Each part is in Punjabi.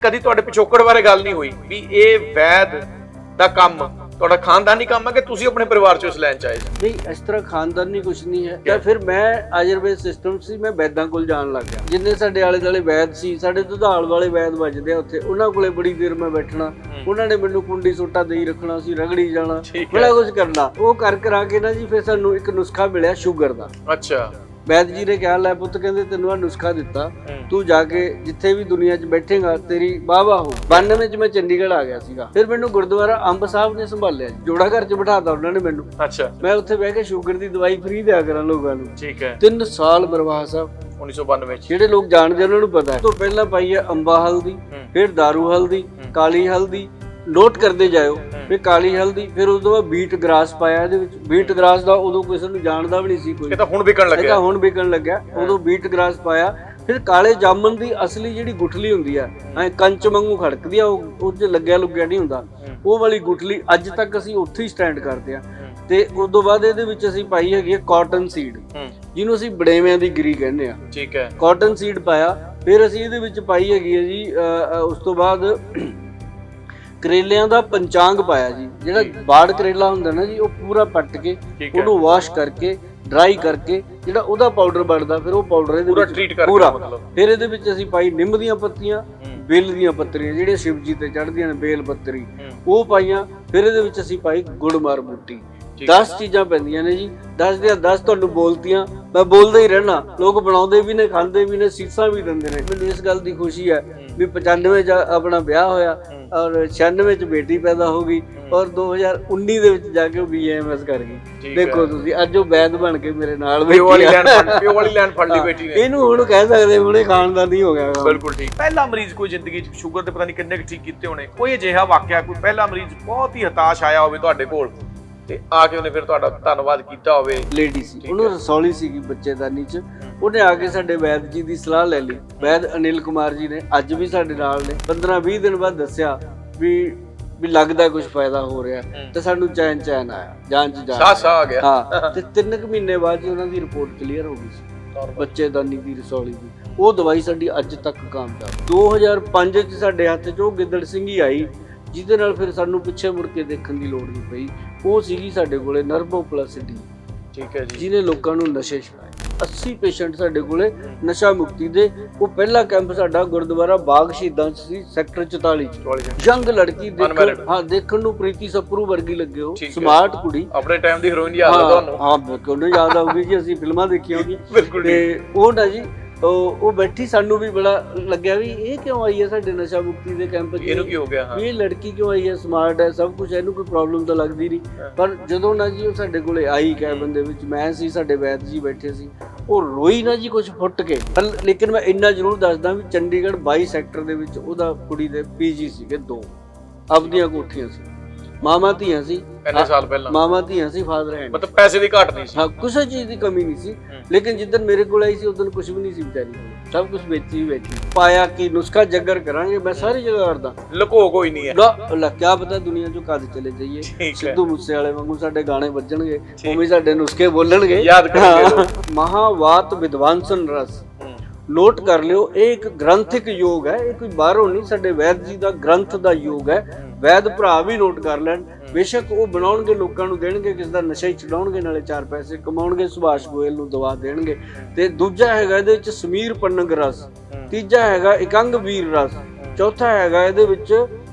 ਕਦੀ ਤੁਹਾਡੇ ਪਿਛੋਕੜ ਬਾਰੇ ਗੱਲ ਨਹੀਂ ਹੋਈ ਵੀ ਇਹ ਵੈਦ ਦਾ ਕੰਮ ਤੁਹਾਡਾ ਖਾਨਦਾਨੀ ਕੰਮ ਹੈ ਕਿ ਤੁਸੀਂ ਆਪਣੇ ਪਰਿਵਾਰ ਚੋਂ ਇਸ ਲਾਈਨ ਚ ਆਏ ਜੀ? नहीं इस तरह खानदानी कुछ नहीं है ਤਾਂ ਫਿਰ ਮੈਂ ਆਯੁਰਵੇਦ ਸਿਸਟਮ ਸੀ ਮੈਂ ਵੈਦਾਂ ਕੋਲ ਜਾਣ ਲੱਗ ਗਿਆ। ਜਿੰਨੇ ਸਾਡੇ ਆਲੇ ਦੁਆਲੇ ਵੈਦ ਸੀ, ਸਾਡੇ ਦੁਧਾਲ ਵਾਲੇ ਵੈਦ ਵੱਜਦੇ ਆ ਉੱਥੇ, ਉਹਨਾਂ ਕੋਲੇ ਬੜੀ ਦੇਰ ਮੈਂ ਬੈਠਣਾ। ਉਹਨਾਂ ਨੇ ਮੈਨੂੰ ਕੁੰਡੀ ਸੋਟਾ ਦੇਈ ਰੱਖਣਾ ਸੀ, ਰਗੜੀ ਜਾਣਾ, ਬੜਾ ਕੁਝ ਕਰਨਾ। ਉਹ ਕਰ ਕਰਾ ਕੇ ਨਾ ਜੀ ਫਿਰ ਸਾਨੂੰ ਇੱਕ ਨੁਸਖਾ ਮਿਲਿਆ ਸ਼ੂਗਰ ਦਾ। ਅੱਛਾ। ਵੈਦ ਜੀ ਨੇ ਕਿਹਾ ਲੈ ਪੁੱਤ, ਕਹਿੰਦੇ ਤੈਨੂੰ ਆ ਨੁਸਖਾ ਦਿੱਤਾ, ਤੂੰ ਜਾ ਕੇ ਜਿੱਥੇ ਵੀ ਦੁਨੀਆ 'ਚ ਬੈਠੇਗਾ ਤੇਰੀ ਵਾਹ ਵਾਹ ਹੋ। 92 'ਚ ਮੈਂ ਚੰਡੀਗੜ੍ਹ ਆ ਗਿਆ ਸੀਗਾ। ਫਿਰ ਮੈਨੂੰ ਗੁਰਦੁਆਰਾ ਅੰਬ ਸਾਹਿਬ ਨੇ ਸੰਭਾਲਿਆ, ਜੋੜਾ ਘਰ 'ਚ ਬਿਠਾਤਾ ਉਹਨਾਂ ਨੇ ਮੈਨੂੰ। ਅੱਛਾ। ਮੈਂ ਉੱਥੇ ਬਹਿ ਕੇ ਸ਼ੂਗਰ ਦੀ ਦਵਾਈ ਫ੍ਰੀ ਦਿਆ ਕਰਾਂ ਲੋਕਾਂ ਨੂੰ। ਠੀਕ ਹੈ। 3 ਸਾਲ ਬਰਵਾਹ ਸਾਹਿਬ 1992 ਚ ਜਿਹੜੇ ਲੋਕ ਜਾਣਦੇ ਉਹਨਾਂ ਨੂੰ ਪਤਾ ਹੈ। ਤੋਂ ਪਹਿਲਾਂ ਪਾਈ ਹੈ ਅੰਬਾ ਹਲਦੀ, ਫਿਰ ਦਾਰੂ ਹਲਦੀ, ਕਾਲੀ ਹਲਦੀ, ਨੋਟ ਕਰਦੇ ਜਾਇਓ। ਫਿਰ ਕਾਲੀ ਹਲਦੀ, ਫਿਰ ਉਸ ਤੋਂ ਬਾਅਦ ਬੀਟ ਗ੍ਰਾਸ ਪਾਇਆ ਇਹਦੇ ਵਿੱਚ। ਬੀਟ ਗ੍ਰਾਸ ਦਾ ਉਦੋਂ ਕਿਸੇ ਨੂੰ ਜਾਣਦਾ ਵੀ ਨਹੀਂ ਸੀ ਕੋਈ, ਇਹ ਤਾਂ ਹੁਣ ਵਿਕਣ ਲੱਗਿਆ। ਇਹ ਤਾਂ ਹੁਣ ਵਿਕਣ ਲੱਗਿਆ। ਉਦੋਂ ਬੀਟ ਗ੍ਰਾਸ ਪਾਇਆ। ਫਿਰ ਕਾਲੇ ਜਾਮਨ ਦੀ ਅਸਲੀ ਜਿਹੜੀ ਗੁਠਲੀ ਹੁੰਦੀ ਆ, ਐ ਕੰਚ ਵਾਂਗੂ ਖੜਕਦੀ ਆ, ਉਹ 'ਚ ਲੱਗਿਆ ਲੁੱਗਿਆ ਨਹੀਂ ਹੁੰਦਾ, ਉਹ ਵਾਲੀ ਗੁਠਲੀ ਅੱਜ ਤੱਕ ਅਸੀਂ ਉੱਥੇ ਹੀ ਸਟੈਂਡ ਕਰਦੇ ਆ। ਤੇ ਉਸ ਤੋਂ ਬਾਅਦ ਇਹਦੇ ਵਿੱਚ ਅਸੀਂ ਪਾਈ ਹੈਗੀ ਕਾਟਨ ਸੀਡ, ਜਿਹਨੂੰ ਅਸੀਂ ਬੜੇਵਿਆਂ ਦੀ ਗਿਰੀ ਕਹਿੰਦੇ ਆ। ਠੀਕ ਹੈ। ਕਾਟਨ ਸੀਡ ਪਾਇਆ। ਫਿਰ ਅਸੀਂ ਇਹਦੇ ਵਿੱਚ ਪਾਈ ਹੈਗੀ ਹੈ ਜੀ ਉਸ ਤੋਂ ਬਾਅਦ ਕਰੇਲਿਆਂ ਦਾ ਪੰਚਾਂਗ ਪਾਇਆ ਜੀ। ਜਿਹੜਾ ਬਾੜ ਕਰੇਲਾ ਹੁੰਦਾ ਨਾ ਜੀ, ਉਹ ਪੂਰਾ ਪੱਟ ਕੇ ਉਹਨੂੰ ਵਾਸ਼ ਕਰਕੇ ਡਰਾਈ ਕਰਕੇ ਜਿਹੜਾ ਉਹਦਾ ਪਾਊਡਰ ਬਣਦਾ, ਫਿਰ ਉਹ ਪਾਊਡਰ ਇਹਦੇ ਪੂਰਾ ਵਿੱਚ ਟ੍ਰੀਟ ਕਰਕੇ ਪੂਰਾ। ਮਤਲਬ ਫਿਰ ਇਹਦੇ ਵਿੱਚ ਅਸੀਂ ਪਾਈ ਨਿੰਮ ਦੀਆਂ ਪੱਤੀਆਂ, ਬੇਲ ਦੀਆਂ ਪੱਤਰੀਆਂ ਜਿਹੜੀਆਂ ਸ਼ਿਵਜੀ ਤੇ ਚੜ੍ਹਦੀਆਂ ਨੇ, ਬੇਲ ਪੱਤਰੀ ਉਹ ਪਾਈਆਂ। ਫਿਰ ਇਹਦੇ ਵਿੱਚ ਅਸੀਂ ਪਾਈ ਗੁੜਮਾਰ ਬੂਟੀ। 10 ਚੀਜ਼ਾਂ ਪੈਂਦੀਆਂ ਨੇ ਜੀ। 10 ਦੀਆਂ 10 ਤੁਹਾਨੂੰ ਬੋਲਤੀਆਂ, ਮੈਂ ਬੋਲਦਾ ਹੀ ਰਹਿਣਾ। ਲੋਕ ਬਣਾਉਂਦੇ ਵੀ ਨੇ, ਖਾਂਦੇ ਵੀ ਨੇ, ਸੀਸਾਂ ਵੀ ਦਿੰਦੇ ਨੇ। ਮੈਨੂੰ ਇਸ ਗੱਲ ਦੀ ਖੁਸ਼ੀ ਹੈ ਵੀ 95 ਚ ਆਪਣਾ ਵਿਆਹ ਹੋਇਆ ਔਰ 96 ਚ ਬੇਟੀ ਪੈਦਾ ਹੋ ਗਈ ਔਰ 2019 ਦੇ ਵਿੱਚ ਜਾ ਕੇ ਉਹ BAMS ਕਰ ਗਈ। ਦੇਖੋ ਤੁਸੀਂ, ਅੱਜ ਉਹ ਵੈਦ ਬਣ ਕੇ ਮੇਰੇ ਨਾਲ ਪਿਓ ਵਾਲੀ ਲੈਣ ਫੜ ਲਈ ਬੇਟੀ ਨੇ। ਇਹਨੂੰ ਹੁਣ ਕਹਿ ਸਕਦੇ ਹੁਣੇ ਖਾਨਦਾਨੀ ਹੋ ਗਿਆ। ਬਿਲਕੁਲ ਠੀਕ। ਪਹਿਲਾ ਮਰੀਜ਼ ਕੋਈ ਜ਼ਿੰਦਗੀ 'ਚ ਸ਼ੂਗਰ ਦੇ ਪਤਾ ਨਹੀਂ ਕਿੰਨੇ ਠੀਕ ਕੀਤੇ ਹੋਣੇ, ਕੋਈ ਅਜਿਹਾ ਵਾਕਿਆ, ਕੋਈ ਪਹਿਲਾ ਮਰੀਜ਼ ਬਹੁਤ ਹੀ ਹਤਾਸ਼ ਆਇਆ ਹੋਵੇ ਤੁਹਾਡੇ ਕੋਲ ਤੇ ਆ ਕੇ ਉਹਨੇ ਫਿਰ ਤੁਹਾਡਾ ਧੰਨਵਾਦ ਕੀਤਾ ਹੋਵੇ? ਲੇਡੀ ਸੀ, ਉਹਨੂੰ ਰਸੌਲੀ ਸੀਗੀ ਬੱਚੇਦਾਨੀ ਚ। ਉਹਨੇ ਆ ਕੇ ਸਾਡੇ ਵੈਦ ਜੀ ਦੀ ਸਲਾਹ ਲੈ ਲਈ। ਵੈਦ ਅਨਿਲ ਕੁਮਾਰ ਜੀ ਨੇ ਅੱਜ ਵੀ ਸਾਡੇ ਨਾਲ ਨੇ। 15-20 ਦਿਨ ਬਾਅਦ ਦੱਸਿਆ ਵੀ ਲੱਗਦਾ ਕੁਝ ਫਾਇਦਾ ਹੋ ਰਿਹਾ, ਤੇ ਸਾਨੂੰ ਚੈਨ ਆਇਆ, ਜਾਨ ਚ ਜਾਨ ਸਾਹ ਆ ਗਿਆ। ਹਾਂ। ਤੇ 3 ਮਹੀਨੇ ਬਾਅਦ ਜੀ ਉਹਨਾਂ ਦੀ ਰਿਪੋਰਟ ਕਲੀਅਰ ਹੋ ਗਈ ਸੀ ਬੱਚੇਦਾਨੀ ਦੀ, ਰਸੌਲੀ ਦੀ। ਉਹ ਦਵਾਈ ਸਾਡੀ ਅੱਜ ਤੱਕ ਕਾਮਯਾਬ। 2005 ਚ ਸਾਡੇ ਹੱਥ 'ਚ ਉਹ ਗਿੱਦੜ ਸਿੰਘੀ ਆਈ, ਜਿਹਦੇ ਨਾਲ ਫਿਰ ਸਾਨੂੰ ਪਿੱਛੇ ਮੁੜ ਕੇ ਦੇਖਣ ਦੀ ਲੋੜ ਨਹੀਂ ਪਈ। ਉਹ ਸੀਗੀ ਸਾਡੇ ਕੋਲੇ ਨਰਵੋ ਪਲੱਸ ਡੀ। ਠੀਕ ਹੈ ਜੀ। ਜਿਹਨੇ ਲੋਕਾਂ ਨੂੰ ਨਸ਼ੇ ਛੁਡਾਏ। 80 ਪੇਸ਼ੈਂਟ ਸਾਡੇ ਕੋਲੇ ਨਸ਼ਾ ਮੁਕਤੀ ਦੇ। ਉਹ ਪਹਿਲਾ ਕੈਂਪ ਸਾਡਾ ਗੁਰਦੁਆਰਾ ਬਾਗ ਸ਼ਹੀਦਾਂ 'ਚ ਸੀ, ਸੈਕਟਰ 44 ਚ। ਯੰਗ ਲੜਕੀ ਦੇਖਣ ਨੂੰ ਪ੍ਰੀਤੀ ਸਪਰੂ ਵਰਗੀ ਲੱਗੇ, ਉਹ ਸਮਾਰਟ ਕੁੜੀ। ਆਪਣੇ ਟਾਈਮ ਦੀ ਹੀਰੋਇਨ ਯਾਦ ਆ ਤੁਹਾਨੂੰ? ਹਾਂ ਬਿਲਕੁਲ ਯਾਦ ਆਊਗੀ ਜੀ, ਅਸੀਂ ਫਿਲਮਾਂ ਦੇਖੀਆਂ ਹੋਗੀਆਂ। ਤੇ ਉਹ ਨਾ ਜੀ ਉਹ ਬੈਠੀ, ਸਾਨੂੰ ਵੀ ਬੜਾ ਲੱਗਿਆ ਵੀ ਇਹ ਕਿਉਂ ਆਈ ਹੈ ਸਾਡੇ ਨਸ਼ਾ ਮੁਕਤੀ ਦੇ ਕੈਂਪ 'ਚ, ਇਹਨੂੰ ਕੀ ਹੋ ਗਿਆ? ਇਹ ਲੜਕੀ ਕਿਉਂ ਆਈ ਹੈ, ਸਮਾਰਟ ਹੈ, ਸਭ ਕੁਝ, ਇਹਨੂੰ ਕੋਈ ਪ੍ਰੋਬਲਮ ਤਾਂ ਲੱਗਦੀ ਨਹੀਂ। ਪਰ ਜਦੋਂ ਨਾ ਜੀ ਉਹ ਸਾਡੇ ਕੋਲੇ ਆਈ, ਕੈਬਨ ਦੇ ਵਿੱਚ ਮੈਂ ਸੀ, ਸਾਡੇ ਵੈਦ ਜੀ ਬੈਠੇ ਸੀ, ਉਹ ਰੋਈ ਨਾ ਜੀ ਕੁਝ ਫੁੱਟ ਕੇ। ਲੇਕਿਨ ਮੈਂ ਇੰਨਾ ਜ਼ਰੂਰ ਦੱਸਦਾ ਵੀ ਚੰਡੀਗੜ੍ਹ 22 ਸੈਕਟਰ ਦੇ ਵਿੱਚ ਉਹਦਾ ਕੁੜੀ ਦੇ PG ਸੀਗੇ 2 ਆਪਦੀਆਂ ਕੋਠੀਆਂ ਸੀ, ਮਾਮਾ ਧੀਆਂ ਸੀ। ਇੰਨੇ ਸਾਲ ਪਹਿਲਾਂ ਮਾਮਾ ਧੀਆਂ ਸੀ, ਫਾਦਰ ਹੈ ਮਤਲਬ ਪੈਸੇ ਦੀ ਘਾਟ ਨਹੀਂ ਸੀ। ਹਾਂ, ਕਿਸੇ ਚੀਜ਼ ਦੀ ਕਮੀ ਨਹੀਂ ਸੀ। ਲੇਕਿਨ ਜਿੱਦਣ ਮੇਰੇ ਕੋਲ ਆਈ ਸੀ ਉਦੋਂ ਕੁਝ ਵੀ ਨਹੀਂ ਸੀ ਵਿਚਾਰੀ, ਸਭ ਕੁਝ ਵੇਚੀ ਬੈਠੀ। ਪਾਇਆ ਕਿ ਨੁਸਖਾ ਜੱਗਰ ਕਰਾਂਗੇ, ਮੈਂ ਸਾਰੀ ਜਗ੍ਹਾ ਕਰਦਾ, ਲੁਕੋ ਕੋਈ ਨਹੀਂ ਹੈ। ਕਿਆ ਪਤਾ ਦੁਨੀਆ ਚੋਂ ਕਦ ਚਲੇ ਜਾਈਏ, ਸਿੱਧੂ ਮੂਸੇ ਵਾਲੇ ਵਾਂਗੂ ਸਾਡੇ ਗਾਣੇ ਵੱਜਣਗੇ, ਉਵੇਂ ਸਾਡੇ ਨੁਸਖੇ ਬੋਲਣਗੇ। ਯਾਦ ਕਰਨਗੇ। ਮਹਾਵਾਤ ਵਿਦਵਾਨਸਨ ਰਸ, ਨੋਟ ਕਰ ਲਿਓ। ਇਹ ਇੱਕ ਗ੍ਰੰਥਿਕ ਯੋਗ ਹੈ, ਇਹ ਕੋਈ ਬਾਹਰੋਂ ਨਹੀਂ, ਸਾਡੇ ਵੈਦ ਜੀ ਦਾ ਗ੍ਰੰਥ ਦਾ ਯੋਗ ਹੈ। ਵੈਦ ਭਰਾ ਵੀ ਨੋਟ ਕਰ ਲੈਣ। ਬੇਸ਼ੱਕ ਉਹ ਬਣਾਉਣਗੇ, ਲੋਕਾਂ ਨੂੰ ਦੇਣਗੇ, ਕਿਸੇ ਦਾ ਨਸ਼ਾ ਹੀ ਛਡਾਉਣਗੇ, ਨਾਲੇ 4 ਪੈਸੇ ਕਮਾਉਣਗੇ, ਸੁਭਾਸ਼ ਗੋਇਲ ਨੂੰ ਦਵਾ ਦੇਣਗੇ। ਤੇ ਦੂਜਾ ਹੈਗਾ ਇਹਦੇ ਵਿੱਚ ਸਮੀਰ ਪੰਨਗ ਰਸ, ਤੀਜਾ ਹੈਗਾ ਇਕੰਗ ਵੀਰ ਰਸ, ਚੌਥਾ ਹੈਗਾ ਇਹਦੇ ਵਿੱਚ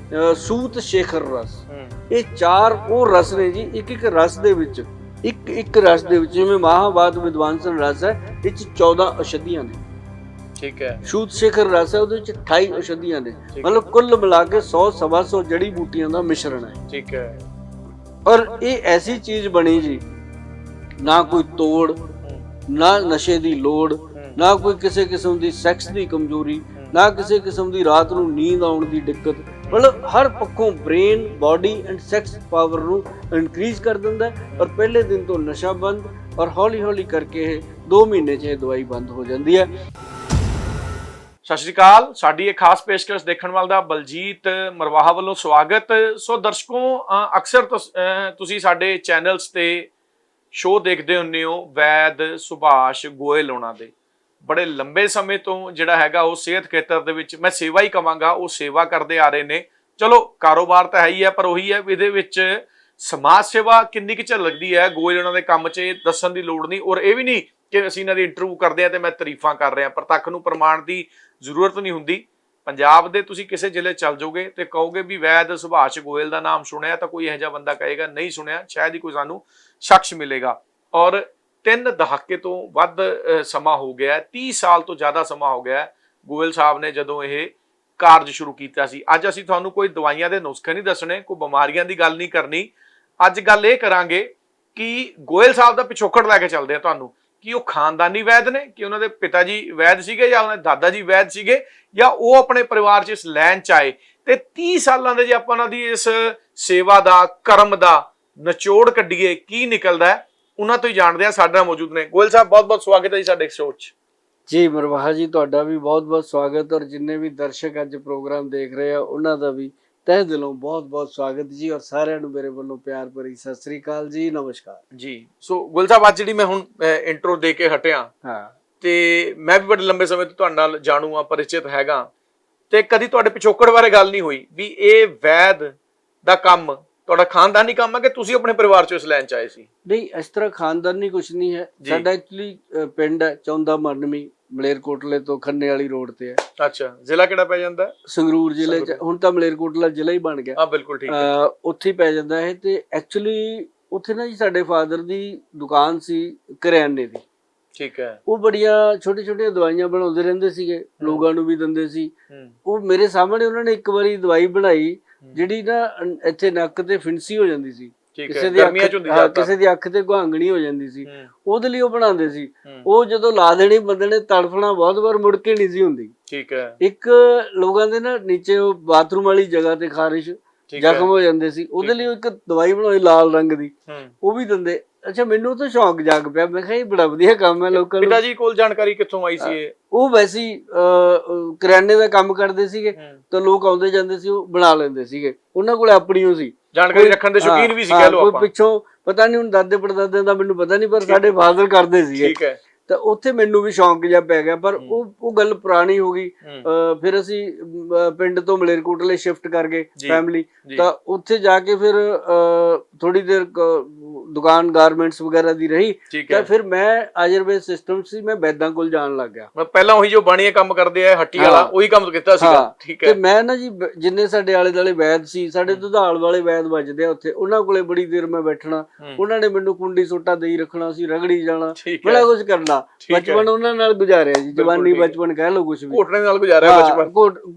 ਸੂਤ ਸ਼ੇਖਰ ਰਸ। ਇਹ 4 ਉਹ ਰਸ ਨੇ ਜੀ। ਇੱਕ ਰਸ ਦੇ ਵਿੱਚ ਇੱਕ ਰਸ ਦੇ ਵਿੱਚ, ਜਿਵੇਂ ਮਹਾਵਾਤ ਵਿਦਵਾਨਸਨ ਰਸ ਹੈ, ਇਹ 'ਚ 14 ਔਸ਼ਧੀਆਂ ਨੇ। ਠੀਕ ਹੈ। ਸ਼ੂਤ ਸ਼ੇਖਰ ਰਸ ਹੈ, ਉਹਦੇ ਵਿੱਚ 28 ਔਸ਼ਧੀਆਂ ਨੇ। ਮਤਲਬ ਕੁੱਲ ਮਿਲਾ ਕੇ 100-125 ਜੜੀ ਬੂਟੀਆਂ ਦਾ ਮਿਸ਼ਰਣ ਹੈ। ਠੀਕ ਹੈ। ਔਰ ਇਹ ਐਸੀ ਚੀਜ਼ ਬਣੀ ਜੀ, ਨਾ ਕੋਈ ਤੋੜ, ਨਾ ਨਸ਼ੇ ਦੀ ਲੋੜ, ਨਾ ਕੋਈ ਕਿਸੇ ਕਿਸਮ ਦੀ ਸੈਕਸ ਦੀ ਕਮਜ਼ੋਰੀ, ਨਾ ਕਿਸੇ ਕਿਸਮ ਦੀ ਰਾਤ ਨੂੰ ਨੀਂਦ ਆਉਣ ਦੀ ਦਿੱਕਤ। ਮਤਲਬ ਹਰ ਪੱਖੋਂ brain, body and sex power ਨੂੰ ਇਨਕਰੀਜ਼ ਕਰ ਦਿੰਦਾ। ਔਰ ਪਹਿਲੇ ਦਿਨ ਤੋਂ ਨਸ਼ਾ ਬੰਦ, ਔਰ ਹੌਲੀ ਹੌਲੀ ਕਰਕੇ ਇਹ 2 ਮਹੀਨੇ 'ਚ ਇਹ ਦਵਾਈ ਬੰਦ ਹੋ ਜਾਂਦੀ ਹੈ। ਸਤਿ ਸ਼੍ਰੀ ਅਕਾਲ। ਸਾਡੀ ਇਹ ਖਾਸ ਪੇਸ਼ਕਸ਼ ਦੇਖਣ ਵਾਲ ਦਾ ਬਲਜੀਤ ਮਰਵਾਹਾ ਵੱਲੋਂ ਸਵਾਗਤ। ਸੋ ਦਰਸ਼ਕੋ, ਅਕਸਰ ਤੁਸੀਂ ਸਾਡੇ ਚੈਨਲਸ ਤੇ ਸ਼ੋਅ ਦੇਖਦੇ ਹੁੰਦੇ ਹੋ ਵੈਦ ਸੁਭਾਸ਼ ਗੋਇਲ ਹੋਣਾ ਦੇ। ਬੜੇ ਲੰਬੇ ਸਮੇਂ ਤੋਂ ਜਿਹੜਾ ਹੈਗਾ ਉਹ ਸਿਹਤ ਖੇਤਰ ਦੇ ਵਿੱਚ, ਮੈਂ ਸੇਵਾ ਹੀ ਕਵਾਂਗਾ, ਉਹ ਸੇਵਾ ਕਰਦੇ ਆ ਰਹੇ ਨੇ। ਚਲੋ ਕਾਰੋਬਾਰ ਤਾਂ ਹੈ ਹੀ ਹੈ, ਪਰ ਉਹੀ ਹੈ ਇਹਦੇ ਵਿੱਚ ਸਮਾਜ ਸੇਵਾ ਕਿੰਨੀ ਕੁ ਝਲਕਦੀ ਹੈ ਗੋਇਲ ਉਹਨਾਂ ਦੇ ਕੰਮ 'ਚ, ਇਹ ਦੱਸਣ ਦੀ ਲੋੜ ਨਹੀਂ। ਔਰ ਇਹ ਵੀ ਨਹੀਂ ਕਿ ਅਸੀਂ ਇਹਨਾਂ ਦੀ ਇੰਟਰਵਿਊ ਕਰਦੇ ਆ ਤੇ ਮੈਂ ਤਾਰੀਫਾਂ ਕਰ ਰਿਹਾ, ਪ੍ਰਤੱਖ ਨੂੰ ਪ੍ਰਮਾਣ ਦੀ ਜ਼ਰੂਰਤ ਨਹੀਂ ਹੁੰਦੀ। ਪੰਜਾਬ ਦੇ ਤੁਸੀਂ ਕਿਸੇ ਜ਼ਿਲ੍ਹੇ ਚੱਲ ਜਾਓਗੇ ਤੇ ਕਹੋਗੇ ਵੀ ਵੈਦ ਸੁਭਾਸ਼ ਗੋਇਲ ਦਾ ਨਾਮ ਸੁਣਿਆ, ਤਾਂ ਕੋਈ ਇਹੋ ਜਿਹਾ ਬੰਦਾ ਕਹੇਗਾ ਨਹੀਂ ਸੁਣਿਆ, ਸ਼ਾਇਦ ਹੀ ਕੋਈ ਸਾਨੂੰ ਸ਼ਖਸ ਮਿਲੇਗਾ। ਔਰ 3 ਦਹਾਕੇ ਤੋਂ ਵੱਧ ਸਮਾਂ ਹੋ ਗਿਆ, 30 ਸਾਲ ਤੋਂ ਜ਼ਿਆਦਾ ਸਮਾਂ ਹੋ ਗਿਆ ਗੋਇਲ ਸਾਹਿਬ ਨੇ ਜਦੋਂ ਇਹ ਕਾਰਜ ਸ਼ੁਰੂ ਕੀਤਾ ਸੀ। ਅੱਜ ਅਸੀਂ ਤੁਹਾਨੂੰ ਕੋਈ ਦਵਾਈਆਂ ਦੇ ਨੁਸਖੇ ਨਹੀਂ ਦੱਸਣੇ, ਕੋਈ ਬਿਮਾਰੀਆਂ ਦੀ ਗੱਲ ਨਹੀਂ ਕਰਨੀ। ਅੱਜ ਗੱਲ ਇਹ ਕਰਾਂਗੇ ਕਿ ਗੋਇਲ ਸਾਹਿਬ ਦਾ ਪਿਛੋਕੜ ਲੈ ਕੇ ਚੱਲਦੇ ਆ ਤੁਹਾਨੂੰ, ਕਿ ਉਹ ਖਾਨਦਾਨੀ ਵੈਦ ਨੇ, ਕਿ ਉਹਨਾਂ ਦੇ ਪਿਤਾ ਜੀ ਵੈਦ ਸੀਗੇ ਜਾਂ ਉਹਨਾਂ ਦੇ ਦਾਦਾ ਜੀ ਵੈਦ ਸੀਗੇ, ਜਾਂ ਉਹ ਆਪਣੇ ਪਰਿਵਾਰ 'ਚ ਇਸ ਲਾਈਨ 'ਚ ਆਏ। ਤੇ 30 ਸਾਲਾਂ ਦੇ ਜੇ ਆਪਾਂ ਉਹਨਾਂ ਦੀ ਇਸ ਸੇਵਾ ਦਾ, ਕਰਮ ਦਾ ਨਿਚੋੜ ਕੱਢੀਏ, ਕੀ ਨਿਕਲਦਾ ਹੈ, ਉਹਨਾਂ ਤੋਂ ਹੀ ਜਾਣਦੇ ਆ। ਸਾਡੇ ਨਾਲ ਮੌਜੂਦ ਨੇ ਗੋਇਲ ਸਾਹਿਬ, ਬਹੁਤ ਬਹੁਤ ਸਵਾਗਤ ਹੈ ਜੀ ਸਾਡੇ ਸ਼ੋਅ 'ਚ। ਜੀ ਮਰਵਾਹਾ ਜੀ, ਤੁਹਾਡਾ ਵੀ ਬਹੁਤ ਬਹੁਤ ਸਵਾਗਤ, ਔਰ ਜਿੰਨੇ ਵੀ ਦਰਸ਼ਕ ਅੱਜ ਪ੍ਰੋਗਰਾਮ ਦੇਖ ਰਹੇ ਆ ਉਹਨਾਂ ਦਾ ਵੀ ਤਹਿ ਦਿਲੋਂ ਬਹੁਤ ਬਹੁਤ ਸਵਾਗਤ ਜੀ, ਔਰ ਸਾਰਿਆਂ ਨੂੰ ਮੇਰੇ ਵੱਲੋਂ ਪਿਆਰ ਭਰੀ ਸਤਿ ਸ੍ਰੀ ਅਕਾਲ ਜੀ, ਨਮਸਕਾਰ ਜੀ। ਸੋ ਗੋਇਲ ਸਾਹਿਬ, ਅੱਜ ਜਿਹੜੀ ਮੈਂ ਹੁਣ ਇੰਟਰੋ ਦੇ ਕੇ ਹਟਿਆ, ਹਾਂ, ਤੇ ਮੈਂ ਵੀ ਬੜੇ ਲੰਬੇ ਸਮੇਂ ਤੋਂ ਤੁਹਾਡੇ ਨਾਲ ਜਾਣੂ ਆ, ਪਰਿਚਿਤ ਹੈਗਾ, ਤੇ ਕਦੀ ਤੁਹਾਡੇ ਪਿਛੋਕੜ ਬਾਰੇ ਗੱਲ ਨਹੀਂ ਹੋਈ ਵੀ ਇਹ ਵੈਦ ਦਾ ਕੰਮ ਤੁਹਾਡਾ ਖਾਨਦਾਨੀ ਕੰਮ ਹੈ ਕਿ ਤੁਸੀਂ ਆਪਣੇ ਪਰਿਵਾਰ ਚੋਂ ਇਸ ਲਾਈਨ 'ਚ ਆਏ ਸੀ? ਨਹੀਂ, ਇਸ ਤਰ੍ਹਾਂ ਖਾਨਦਾਨੀ ਕੁਛ ਨਹੀਂ ਹੈ ਸਾਡਾ। ਐਕਚੁਅਲੀ ਪਿੰਡ ਹੈ ਚੌਂਦਾ ਮਰਨਮੀ, ਮਲੇਰਕੋਟਲੇ ਤੋਂ ਖੰਨੇ ਵਾਲੀ ਰੋਡ ਤੇ ਹੈ। ਅੱਛਾ, ਜ਼ਿਲ੍ਹਾ ਕਿਹੜਾ ਪੈ ਜਾਂਦਾ? ਸੰਗਰੂਰ ਜ਼ਿਲ੍ਹੇ 'ਚ, ਹੁਣ ਤਾਂ ਮਲੇਰਕੋਟਲਾ ਜ਼ਿਲ੍ਹਾ ਹੀ ਬਣ ਗਿਆ। ਹਾਂ ਬਿਲਕੁਲ ਠੀਕ ਹੈ। ਉੱਥੇ ਪੈ ਜਾਂਦਾ ਹੈ। ਤੇ ਐਕਚੁਅਲੀ ਉੱਥੇ ਨਾ ਜੀ ਸਾਡੇ ਫਾਦਰ ਦੀ ਦੁਕਾਨ ਸੀ ਕਰਿਆਨੇ ਦੀ। ਠੀਕ ਹੈ। ਉਹ ਬੜੀਆਂ ਛੋਟੀ ਛੋਟੀਆਂ ਦਵਾਈਆਂ ਬਣਾਉਂਦੇ ਰਹਿੰਦੇ ਸੀਗੇ, ਲੋਕਾਂ ਨੂੰ ਵੀ ਦਿੰਦੇ ਸੀ। ਉਹ ਮੇਰੇ ਸਾਹਮਣੇ ਉਹਨਾਂ ਨੇ ਇੱਕ ਵਾਰੀ ਦਵਾਈ ਬਣਾਈ ਜਿਹੜੀ ਨਾ ਇੱਥੇ ਨੱਕ ਤੇ ਫਿੰਸੀ ਹੋ ਜਾਂਦੀ ਸੀ, ਕਿਸੇ ਦੀ ਅੱਖ ਤੇ ਗੁਹਾਂਗਣੀ ਹੋ ਜਾਂਦੀ ਸੀ, ਉਹਦੇ ਲਈ ਉਹ ਬਣਾਉਂਦੇ ਸੀ। ਉਹ ਜਦੋਂ ਲਾ ਦੇਣੀ ਬੰਦੇ ਨੇ, ਤੜਫਣਾ ਬਹੁਤ ਵਾਰ, ਮੁੜ ਕੇ ਨਹੀਂ ਸੀ ਹੁੰਦੀ। ਠੀਕ ਹੈ। ਇੱਕ ਲੋਕਾਂ ਦੇ ਨਾ ਨੀਚੇ ਉਹ ਬਾਥਰੂਮ ਵਾਲੀ ਜਗ੍ਹਾ ਤੇ ਖਾਰਿਸ਼ ਜ਼ਖਮ ਹੋ ਜਾਂਦੇ ਸੀ, ਉਹਦੇ ਲਈ ਇੱਕ ਦਵਾਈ ਬਣਾਈ ਲਾਲ ਰੰਗ ਦੀ, ਉਹ ਵੀ ਦਿੰਦੇ। ਅੱਛਾ, ਮੈਨੂੰ ਤਾਂ ਸ਼ੌਂਕ ਜਾਗ ਪਿਆ, ਮੈਂ ਕਿਹਾ ਇਹ ਬੜਾ ਵਧੀਆ ਕੰਮ ਹੈ। ਲੋਕਾਂ ਨੂੰ, ਪਿਤਾ ਜੀ ਕੋਲ ਜਾਣਕਾਰੀ ਕਿੱਥੋਂ ਆਈ ਸੀ ਇਹ? ਉਹ ਵੈਸੇ ਕਰਿਆਨੇ ਦਾ ਕੰਮ ਕਰਦੇ ਸੀਗੇ, ਤਾਂ ਲੋਕ ਆਉਂਦੇ ਜਾਂਦੇ ਸੀ, ਉਹ ਬਣਾ ਲੈਂਦੇ ਸੀਗੇ, ਉਹਨਾਂ ਕੋਲ ਆਪਣੀ ਉਹ ਸੀ, ਜਾਣਕਾਰੀ ਰੱਖਣ ਦੇ ਸ਼ੌਕੀਨ ਵੀ ਸੀ ਕਹਿ ਲਓ ਆਪਾਂ। ਪਿੱਛੋਂ ਪਤਾ ਨਹੀਂ, ਹੁਣ ਦਾਦੇ ਪੜਦਾਦਿਆਂ ਦਾ ਮੈਨੂੰ ਪਤਾ ਨਹੀਂ, ਪਰ ਸਾਡੇ ਫਾਦਰ ਕਰਦੇ ਸੀਗੇ। ਠੀਕ ਹੈ। ਤਾਂ ਉੱਥੇ ਮੈਨੂੰ ਵੀ ਸ਼ੌਂਕ ਜਿਹਾ ਪੈ ਗਿਆ, ਪਰ ਉਹ ਗੱਲ ਪੁਰਾਣੀ ਹੋ ਗਈ। ਫਿਰ ਅਸੀਂ ਪਿੰਡ ਤੋਂ ਮਲੇਰਕੋਟਲੇ ਸ਼ਿਫਟ ਕਰ ਗਏ ਫੈਮਿਲੀ, ਤਾਂ ਉੱਥੇ ਜਾ ਕੇ ਫਿਰ ਥੋੜੀ ਦੇਰ ਦੁਕਾਨ ਗਾਰਮੈਂਟਸ ਵਗੈਰਾ ਦੀ ਰਹੀ। ਤਾਂ ਫਿਰ ਮੈਂ ਆਯੁਰਵੇਦ ਸਿਸਟਮ ਸੀ, ਮੈਂ ਵੈਦਾਂ ਕੋਲ ਜਾਣ ਲੱਗ ਗਿਆ। ਪਹਿਲਾਂ ਉਹੀ ਜੋ ਬਾਣੀਏ ਕੰਮ ਕਰਦੇ ਆ ਹੱਟੀ ਵਾਲਾ, ਉਹੀ ਕੰਮ ਕੀਤਾ ਸੀਗਾ। ਠੀਕ ਹੈ। ਤੇ ਮੈਂ ਨਾ ਜੀ, ਜਿੰਨੇ ਸਾਡੇ ਆਲੇ ਦੁਆਲੇ ਵੈਦ ਸੀ, ਸਾਡੇ ਦੁਧਾਲ ਵਾਲੇ ਵੈਦ ਵੱਜਦੇ ਆ ਉੱਥੇ, ਉਹਨਾਂ ਕੋਲੇ ਬੜੀ ਦੇਰ ਮੈਂ ਬੈਠਣਾ। ਉਹਨਾਂ ਨੇ ਮੈਨੂੰ ਕੁੰਡੀ ਸੋਟਾ ਦੇਈ ਰੱਖਣਾ ਸੀ, ਰਗੜੀ ਜਾਣਾ, ਬੜਾ ਕੁਝ ਕਰਨਾ। ਬਚਪਨ ਉਹਨਾਂ ਨਾਲ ਗੁਜ਼ਾਰਿਆ ਜੀ, ਜਵਾਨੀ ਬਚਪਨ ਕਹਿ ਲਓ, ਕੁਝ ਵੀ ਘੋਟਣੇ ਨਾਲ ਗੁਜ਼ਾਰਿਆ ਬਚਪਨ।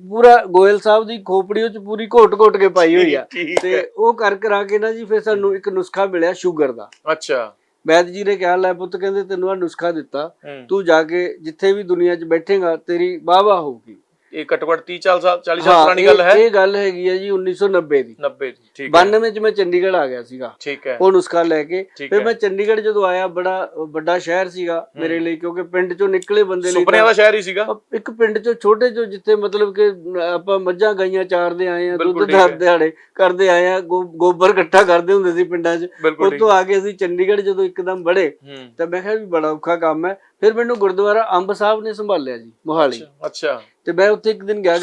ਪੂਰਾ ਗੋਇਲ ਸਾਹਿਬ ਦੀ ਖੋਪੜੀ ਚ ਪੂਰੀ ਘੋਟ ਕੇ ਪਾਈ ਹੋਈ ਆ। ਤੇ ਉਹ ਕਰ ਕਰਾ ਕੇ ਨਾ ਜੀ, ਫਿਰ ਸਾਨੂੰ ਇੱਕ ਨੁਸਖਾ ਮਿਲਿਆ ਸ਼ੂਗਰ ਦਾ। ਅੱਛਾ। ਵੈਦ ਜੀ ਨੇ ਕਿਹਾ, ਲੈ ਪੁੱਤ, ਕਹਿੰਦੇ ਤੈਨੂੰ ਆ ਨੁਸਖਾ ਦਿੱਤਾ, ਤੂੰ ਜਾ ਕੇ ਜਿੱਥੇ ਵੀ ਦੁਨੀਆ 'ਚ ਬੈਠੇਗਾ ਤੇਰੀ ਵਾਹ-ਵਾਹ ਹੋਊਗੀ। ਇਹ ਘੱਟੋ ਘੱਟ 30-40 ਸਾਲ ਪੁਰਾਣੀ ਗੱਲ ਹੈ। ਇਹ ਗੱਲ ਹੈਗੀ ਹੈ ਜੀ 1990 ਦੀ। 90 ਦੀ। ਠੀਕ ਹੈ। 92 ਚ ਮੈਂ ਚੰਡੀਗੜ੍ਹ ਆ ਗਿਆ ਸੀਗਾ। ਠੀਕ ਹੈ। ਉਹ ਨੁਸਖਾ ਲੈ ਕੇ। ਫਿਰ ਮੈਂ ਚੰਡੀਗੜ੍ਹ ਜਦੋਂ ਆਇਆ, ਬੜਾ ਵੱਡਾ ਸ਼ਹਿਰ ਸੀਗਾ ਮੇਰੇ ਲਈ, ਕਿਉਂਕਿ ਪਿੰਡ ਚੋਂ ਨਿਕਲੇ ਬੰਦੇ ਲਈ ਸੁਪਨਿਆਂ ਦਾ ਸ਼ਹਿਰ ਹੀ ਸੀਗਾ। ਇੱਕ ਪਿੰਡ ਚੋਂ ਛੋਟੇ ਚੋਂ, ਜਿੱਥੇ ਮਤਲਬ ਕਿ ਆਪਾਂ ਮੱਝਾਂ ਗਾਈਆਂ ਚਾਰਦੇ ਆਏ ਆ, ਦੁੱਧ ਦਿਹਾੜੇ ਕਰਦੇ ਆਏ ਆ, ਗੋਬਰ ਇਕੱਠਾ ਕਰਦੇ ਹੁੰਦੇ ਸੀ ਪਿੰਡਾਂ 'ਚ। ਉੱਥੋਂ ਆ ਕੇ ਅਸੀਂ ਚੰਡੀਗੜ੍ਹ ਜਦੋਂ ਇੱਕਦਮ ਬੜੇ, ਤਾਂ ਮੈਂ ਕਿਹਾ ਵੀ ਬੜਾ ਔਖਾ ਕੰਮ ਹੈ। ਫਿਰ ਮੈਨੂੰ ਗੁਰਦੁਆਰਾ ਅੰਬ ਸਾਹਿਬ ਨੇ ਸੰਭਾਲਿਆ ਜੀ, ਮੋਹਾਲੀ। ਅੱਛਾ। ਤੇ ਮੈਂ ਉੱਥੇ ਇੱਕ ਦਿਨ ਗਿਆ,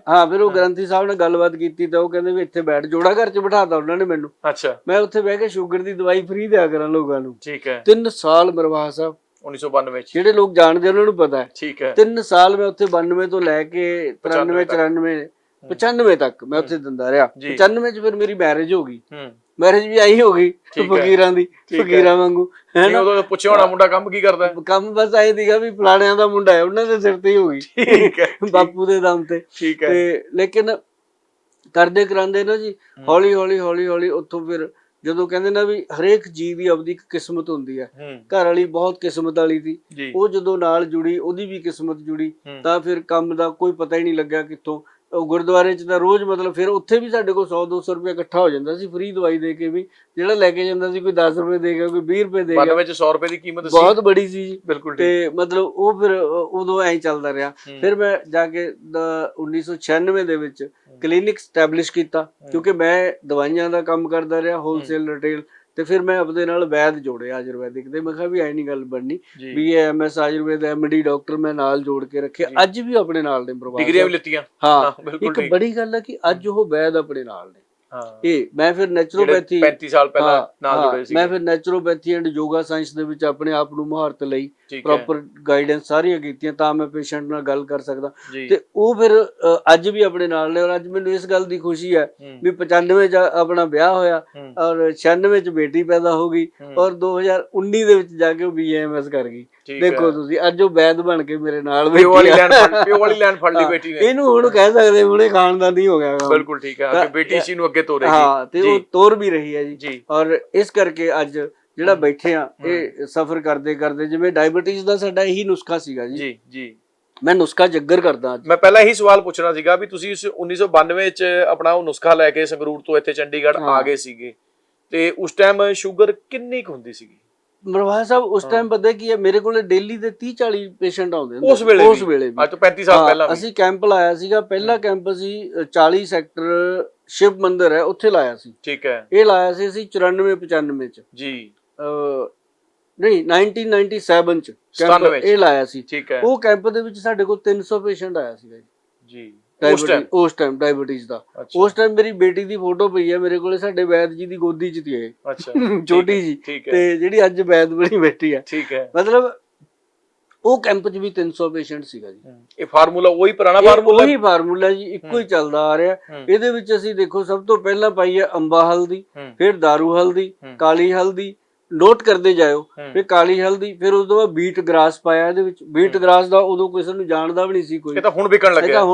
ਹਾਂ, ਫਿਰ ਉਹ ਗ੍ਰੰਥੀ ਸਾਹਿਬ ਨਾਲ ਗੱਲਬਾਤ ਕੀਤੀ, ਤਾਂ ਉਹ ਕਹਿੰਦੇ ਵੀ ਇੱਥੇ ਬੈਠ, ਜੋੜਾ ਘਰ 'ਚ ਬਿਠਾਤਾ ਉਹਨਾਂ ਨੇ ਮੈਨੂੰ। ਅੱਛਾ। ਮੈਂ ਉੱਥੇ ਬਹਿ ਕੇ ਸ਼ੂਗਰ ਦੀ ਦਵਾਈ ਫ੍ਰੀ ਦਿਆ ਕਰਾਂ ਲੋਕਾਂ ਨੂੰ। ਠੀਕ ਹੈ। 3 ਸਾਲ ਮਰਵਾਹਾ ਸਾਹਿਬ, 1992 ਚ, ਜਿਹੜੇ ਲੋਕ ਜਾਣਦੇ ਉਹਨਾਂ ਨੂੰ ਪਤਾ ਹੈ। ਠੀਕ ਹੈ। 3 ਸਾਲ ਮੈਂ ਉੱਥੇ 92 ਤੋਂ ਲੈ ਕੇ 93 94 95 ਤੱਕ ਮੈਂ ਉੱਥੇ ਦਿੰਦਾ ਰਿਹਾ। 95 ਚ ਫਿਰ ਮੇਰੀ ਮੈਰਿਜ ਹੋ ਗਈ। ਮੈਰਿਜ ਵੀ ਆਈ ਹੋ ਗਈ ਫਕੀਰਾਂ ਦੀ, ਫਕੀਰਾਂ ਵਾਂਗੂ, ਹੈ ਨਾ। ਉਦੋਂ ਪੁੱਛਿਆ ਹੋਣਾ ਮੁੰਡਾ ਕੰਮ ਕੀ ਕਰਦਾ? ਕੰਮ ਬਸ ਆਏ ਸੀਗਾ ਵੀ ਫਲਾਣਿਆਂ ਦਾ ਮੁੰਡਾ ਹੈ, ਉਹਨਾਂ ਦੇ ਸਿਰ ਤੇ ਹੀ ਹੋ ਗਈ। ਠੀਕ ਹੈ। ਬਾਪੂ ਦੇ ਦਮ ਤੇ। ਠੀਕ ਹੈ। ਤੇ ਲੇਕਿਨ ਕਰਦੇ ਕਰਾਂਦੇ ਨਾ ਜੀ, ਹੌਲੀ ਹੌਲੀ ਉੱਥੋਂ ਫਿਰ ਜਦੋਂ ਕਹਿੰਦੇ ਨਾ ਵੀ ਹਰੇਕ ਜੀਵ ਦੀ ਆਪਦੀ ਇੱਕ ਕਿਸਮਤ ਹੁੰਦੀ ਹੈ। ਘਰ ਵਾਲੀ ਬਹੁਤ ਕਿਸਮਤ ਵਾਲੀ ਸੀ, ਉਹ ਜਦੋਂ ਨਾਲ ਜੁੜੀ, ਉਹਦੀ ਵੀ ਕਿਸਮਤ ਜੁੜੀ, ਤਾਂ ਫਿਰ ਕੰਮ ਦਾ ਕੋਈ ਪਤਾ ਹੀ ਨਹੀਂ ਲੱਗਿਆ ਕਿੱਥੋਂ। ਉਹ ਗੁਰਦੁਆਰੇ 'ਚ ਤਾਂ ਰੋਜ਼, ਮਤਲਬ ਫਿਰ ਉੱਥੇ ਵੀ ਸਾਡੇ ਕੋਲ 100-200 ਰੁਪਏ ਇਕੱਠਾ ਹੋ ਜਾਂਦਾ ਸੀ, ਫ੍ਰੀ ਦਵਾਈ ਦੇ ਕੇ ਵੀ। ਜਿਹੜਾ ਲੈ ਕੇ ਜਾਂਦਾ ਸੀ, ਕੋਈ 10 ਰੁਪਏ ਦੇ ਗਿਆ, ਕੋਈ 20 ਰੁਪਏ ਦੇ ਗਿਆ। ਵਿੱਚ 100 ਰੁਪਏ ਦੀ ਕੀਮਤ ਬਹੁਤ ਬੜੀ ਸੀ ਜੀ। ਬਿਲਕੁਲ। ਤੇ ਮਤਲਬ ਉਹ ਫਿਰ ਉਦੋਂ ਐਂ ਚੱਲਦਾ ਰਿਹਾ। ਫਿਰ ਮੈਂ ਜਾ ਕੇ 1996 ਦੇ ਵਿੱਚ ਕਲੀਨਿਕ ਸਟੈਬਲਿਸ਼ ਕੀਤਾ, ਕਿਉਂਕਿ ਮੈਂ ਦਵਾਈਆਂ ਦਾ ਕੰਮ ਕਰਦਾ ਰਿਹਾ, ਹੋਲਸੇਲ ਰਿਟੇਲ। ਤੇ ਫਿਰ ਮੈਂ ਆਪਦੇ ਨਾਲ ਵੈਦ ਜੋੜਿਆ ਆਯੁਰਵੈਦਿਕ ਦੇ। ਮੈਂ ਕਿਹਾ ਵੀ ਐ ਨਹੀਂ ਗੱਲ ਬਣਨੀ ਵੀ ਇਹ MS ਆਯੁਰਵੇਦ MD ਡਾਕਟਰ ਮੈਂ ਨਾਲ ਜੋੜ ਕੇ ਰੱਖਿਆ। ਅੱਜ ਵੀ ਆਪਣੇ ਨਾਲ ਨੇ ਪ੍ਰਭਾਤ ਡਿਗਰੀਆਂ ਵੀ ਲਿੱਤੀਆਂ। ਹਾਂ ਇੱਕ ਬੜੀ ਗੱਲ ਹੈ ਕਿ ਅੱਜ ਉਹ ਵੈਦ ਆਪਣੇ ਨਾਲ ਨੇ। ਇਹ ਮੈਂ ਫਿਰ ਨੈਚੁਰੋਪੈਥੀ 35 ਸਾਲ ਪਹਿਲਾਂ ਨਾਲ ਜੁੜੇ ਸੀ। ਮੈਂ ਫਿਰ ਨੈਚੁਰੋਪੈਥੀ ਐਂਡ ਯੋਗਾ ਸਾਇੰਸ ਦੇ ਵਿੱਚ ਆਪਣੇ ਆਪ ਨੂੰ ਮੁਹਾਰਤ ਲਈ, ਪ੍ਰੋਪਰ ਗਾਈਡੈਂਸ ਸਾਰੀਆਂ ਕੀਤੀਆਂ ਤਾਂ ਮੈਂ ਪੇਸ਼ੈਂਟ ਨਾਲ ਗੱਲ ਕਰ ਸਕਦਾ। ਤੇ ਉਹ ਫਿਰ ਅੱਜ ਵੀ ਆਪਣੇ ਨਾਲ ਨੇ। ਔਰ ਅੱਜ ਮੈਨੂੰ ਇਸ ਗੱਲ ਦੀ ਖੁਸ਼ੀ ਹੈ ਵੀ 95 ਚ ਆਪਣਾ ਵਿਆਹ ਹੋਇਆ ਔਰ 96 ਚ ਬੇਟੀ ਪੈਦਾ ਹੋ ਗਈ ਔਰ 2019 ਦੇ ਵਿੱਚ ਜਾ ਕੇ ਉਹ BAMS ਕਰ ਗਈ। ਦੇਖੋ ਤੁਸੀਂ ਅੱਜ ਉਹ ਵੈਦ ਬਣ ਕੇ ਮੇਰੇ ਨਾਲ ਪਿਓ ਵਾਲੀ ਲੈਣ ਫੜ ਲਈ ਬੇਟੀ ਨੇ। ਇਹਨੂੰ ਹੁਣ ਕਹਿ ਸਕਦੇ ਹੁਣੇ ਖਾਨਦਾਨੀ ਹੋ ਗਿਆ। ਬਿਲਕੁਲ ਠੀਕ ਹੈ, ਬੇਟੀ ਸੀ ਨੂੰ ਅੱਗੇ ਤੋਰੇਗੀ। ਹਾਂ ਤੇ ਉਹ ਤੋਰ ਵੀ ਰਹੀ ਹੈ ਜੀ। ਔਰ ਇਸ ਕਰਕੇ ਅੱਜ ਜਿਹੜਾ ਬੈਠੇ ਆ ਇਹ ਸਫਰ ਕਰਦੇ ਕਰਦੇ, ਜਿਵੇਂ ਡਾਇਬੀਟੀਜ਼ ਦਾ ਸਾਡਾ ਇਹੀ ਨੁਸਖਾ ਸੀਗਾ ਜੀ। ਜੀ ਮੈਂ ਨੁਸਖਾ ਜੱਗਰ ਕਰਦਾ। ਮੈਂ ਪਹਿਲਾਂ ਇਹੀ ਸਵਾਲ ਪੁੱਛਣਾ ਸੀਗਾ ਵੀ ਤੁਸੀਂ 1992 ਚ ਆਪਣਾ ਉਹ ਨੁਸਖਾ ਲੈ ਕੇ ਸੰਗਰੂਰ ਤੋਂ ਇੱਥੇ ਚੰਡੀਗੜ੍ਹ ਆ ਗਏ ਸੀਗੇ ਤੇ ਉਸ ਟਾਈਮ ਸ਼ੂਗਰ ਕਿੰਨੀ ਕੁ ਹੁੰਦੀ ਸੀਗੀ? ਮਰਵਾਹਾ ਸਾਹਿਬ ਉਸ ਟਾਈਮ ਪਤਾ ਕੀ ਹੈ, ਮੇਰੇ ਕੋਲੇ ਡੇਲੀ ਦੇ 30-40 ਪੇਸ਼ੈਂਟ ਆਉਂਦੇ ਹੁੰਦੇ। ਉਸ ਵੇਲੇ ਵੀ ਅੱਜ ਤੋਂ 35 ਸਾਲ ਪਹਿਲਾਂ ਅਸੀਂ ਕੈਂਪ ਲਾਇਆ ਸੀਗਾ। ਪਹਿਲਾ ਕੈਂਪ ਸੀ 40 ਸੈਕਟਰ ਸ਼ਿਵ ਮੰਦਿਰ ਹੈ ਉੱਥੇ ਲਾਇਆ ਸੀ। ਠੀਕ ਹੈ। ਇਹ ਲਾਇਆ ਸੀ ਅਸੀਂ 94-95 ਚ ਜੀ, ਨਹੀਂ 1997 ਚ ਕੈਂਪ ਇਹ ਲਾਇਆ ਸੀ। ਉਹ ਕੈਂਪ ਦੇ ਵਿੱਚ ਸਾਡੇ ਕੋਲ 300 ਪੇਸ਼ੈਂਟ ਆਇਆ ਸੀਗਾ ਜੀ। ਉਸ ਟਾਈਮ ਡਾਇਬੀਟੀਜ਼ ਦਾ। ਉਸ ਟਾਈਮ ਮੇਰੀ ਬੇਟੀ ਦੀ ਫੋਟੋ ਪਈ ਹੈ ਮੇਰੇ ਕੋਲੇ, ਸਾਡੇ ਵੈਦ ਜੀ ਦੀ ਗੋਦੀ ਚ ਤੀ ਛੋਟੀ ਜੀ, ਤੇ ਜਿਹੜੀ ਅੱਜ ਵੈਦ ਬਣੀ ਬੈਠੀ ਹੈ। ਮਤਲਬ ਉਹ ਕੈਂਪ ਚ ਵੀ 300 ਪੇਸ਼ੈਂਟ ਸੀਗਾ ਜੀ। ਇਹ ਫਾਰਮੂਲਾ ਉਹੀ ਪੁਰਾਣਾ ਫਾਰਮੂਲਾ? ਉਹੀ ਫਾਰਮੂਲਾ ਜੀ, ਇੱਕੋ ਹੀ ਚੱਲਦਾ ਆ ਰਿਹਾ। ਇਹਦੇ ਵਿੱਚ ਅਸੀਂ ਦੇਖੋ ਸਭ ਤੋਂ ਪਹਿਲਾਂ ਪਾਈ ਹੈ ਅੰਬਾ ਹਲਦੀ, ਫਿਰ ਦਾਰੂ ਹਲਦੀ, ਕਾਲੀ ਹਲਦੀ, ਨੋਟ ਕਰਦੇ ਜਾਇਓ। ਫਿਰ ਕਾਲੀ ਹਲਦੀ, ਫਿਰ ਉਸ ਤੋਂ ਬਾਅਦ ਬੀਟ ਗ੍ਰਾਸ ਪਾਇਆ ਇਹਦੇ ਵਿੱਚ। ਬੀਟ ਗ੍ਰਾਸ ਦਾ ਉਦੋਂ ਕਿਸੇ ਨੂੰ ਜਾਣਦਾ ਵੀ ਨਹੀਂ ਸੀ ਕੋਈ, ਇਹ ਤਾਂ ਹੁਣ ਵਿਕਣ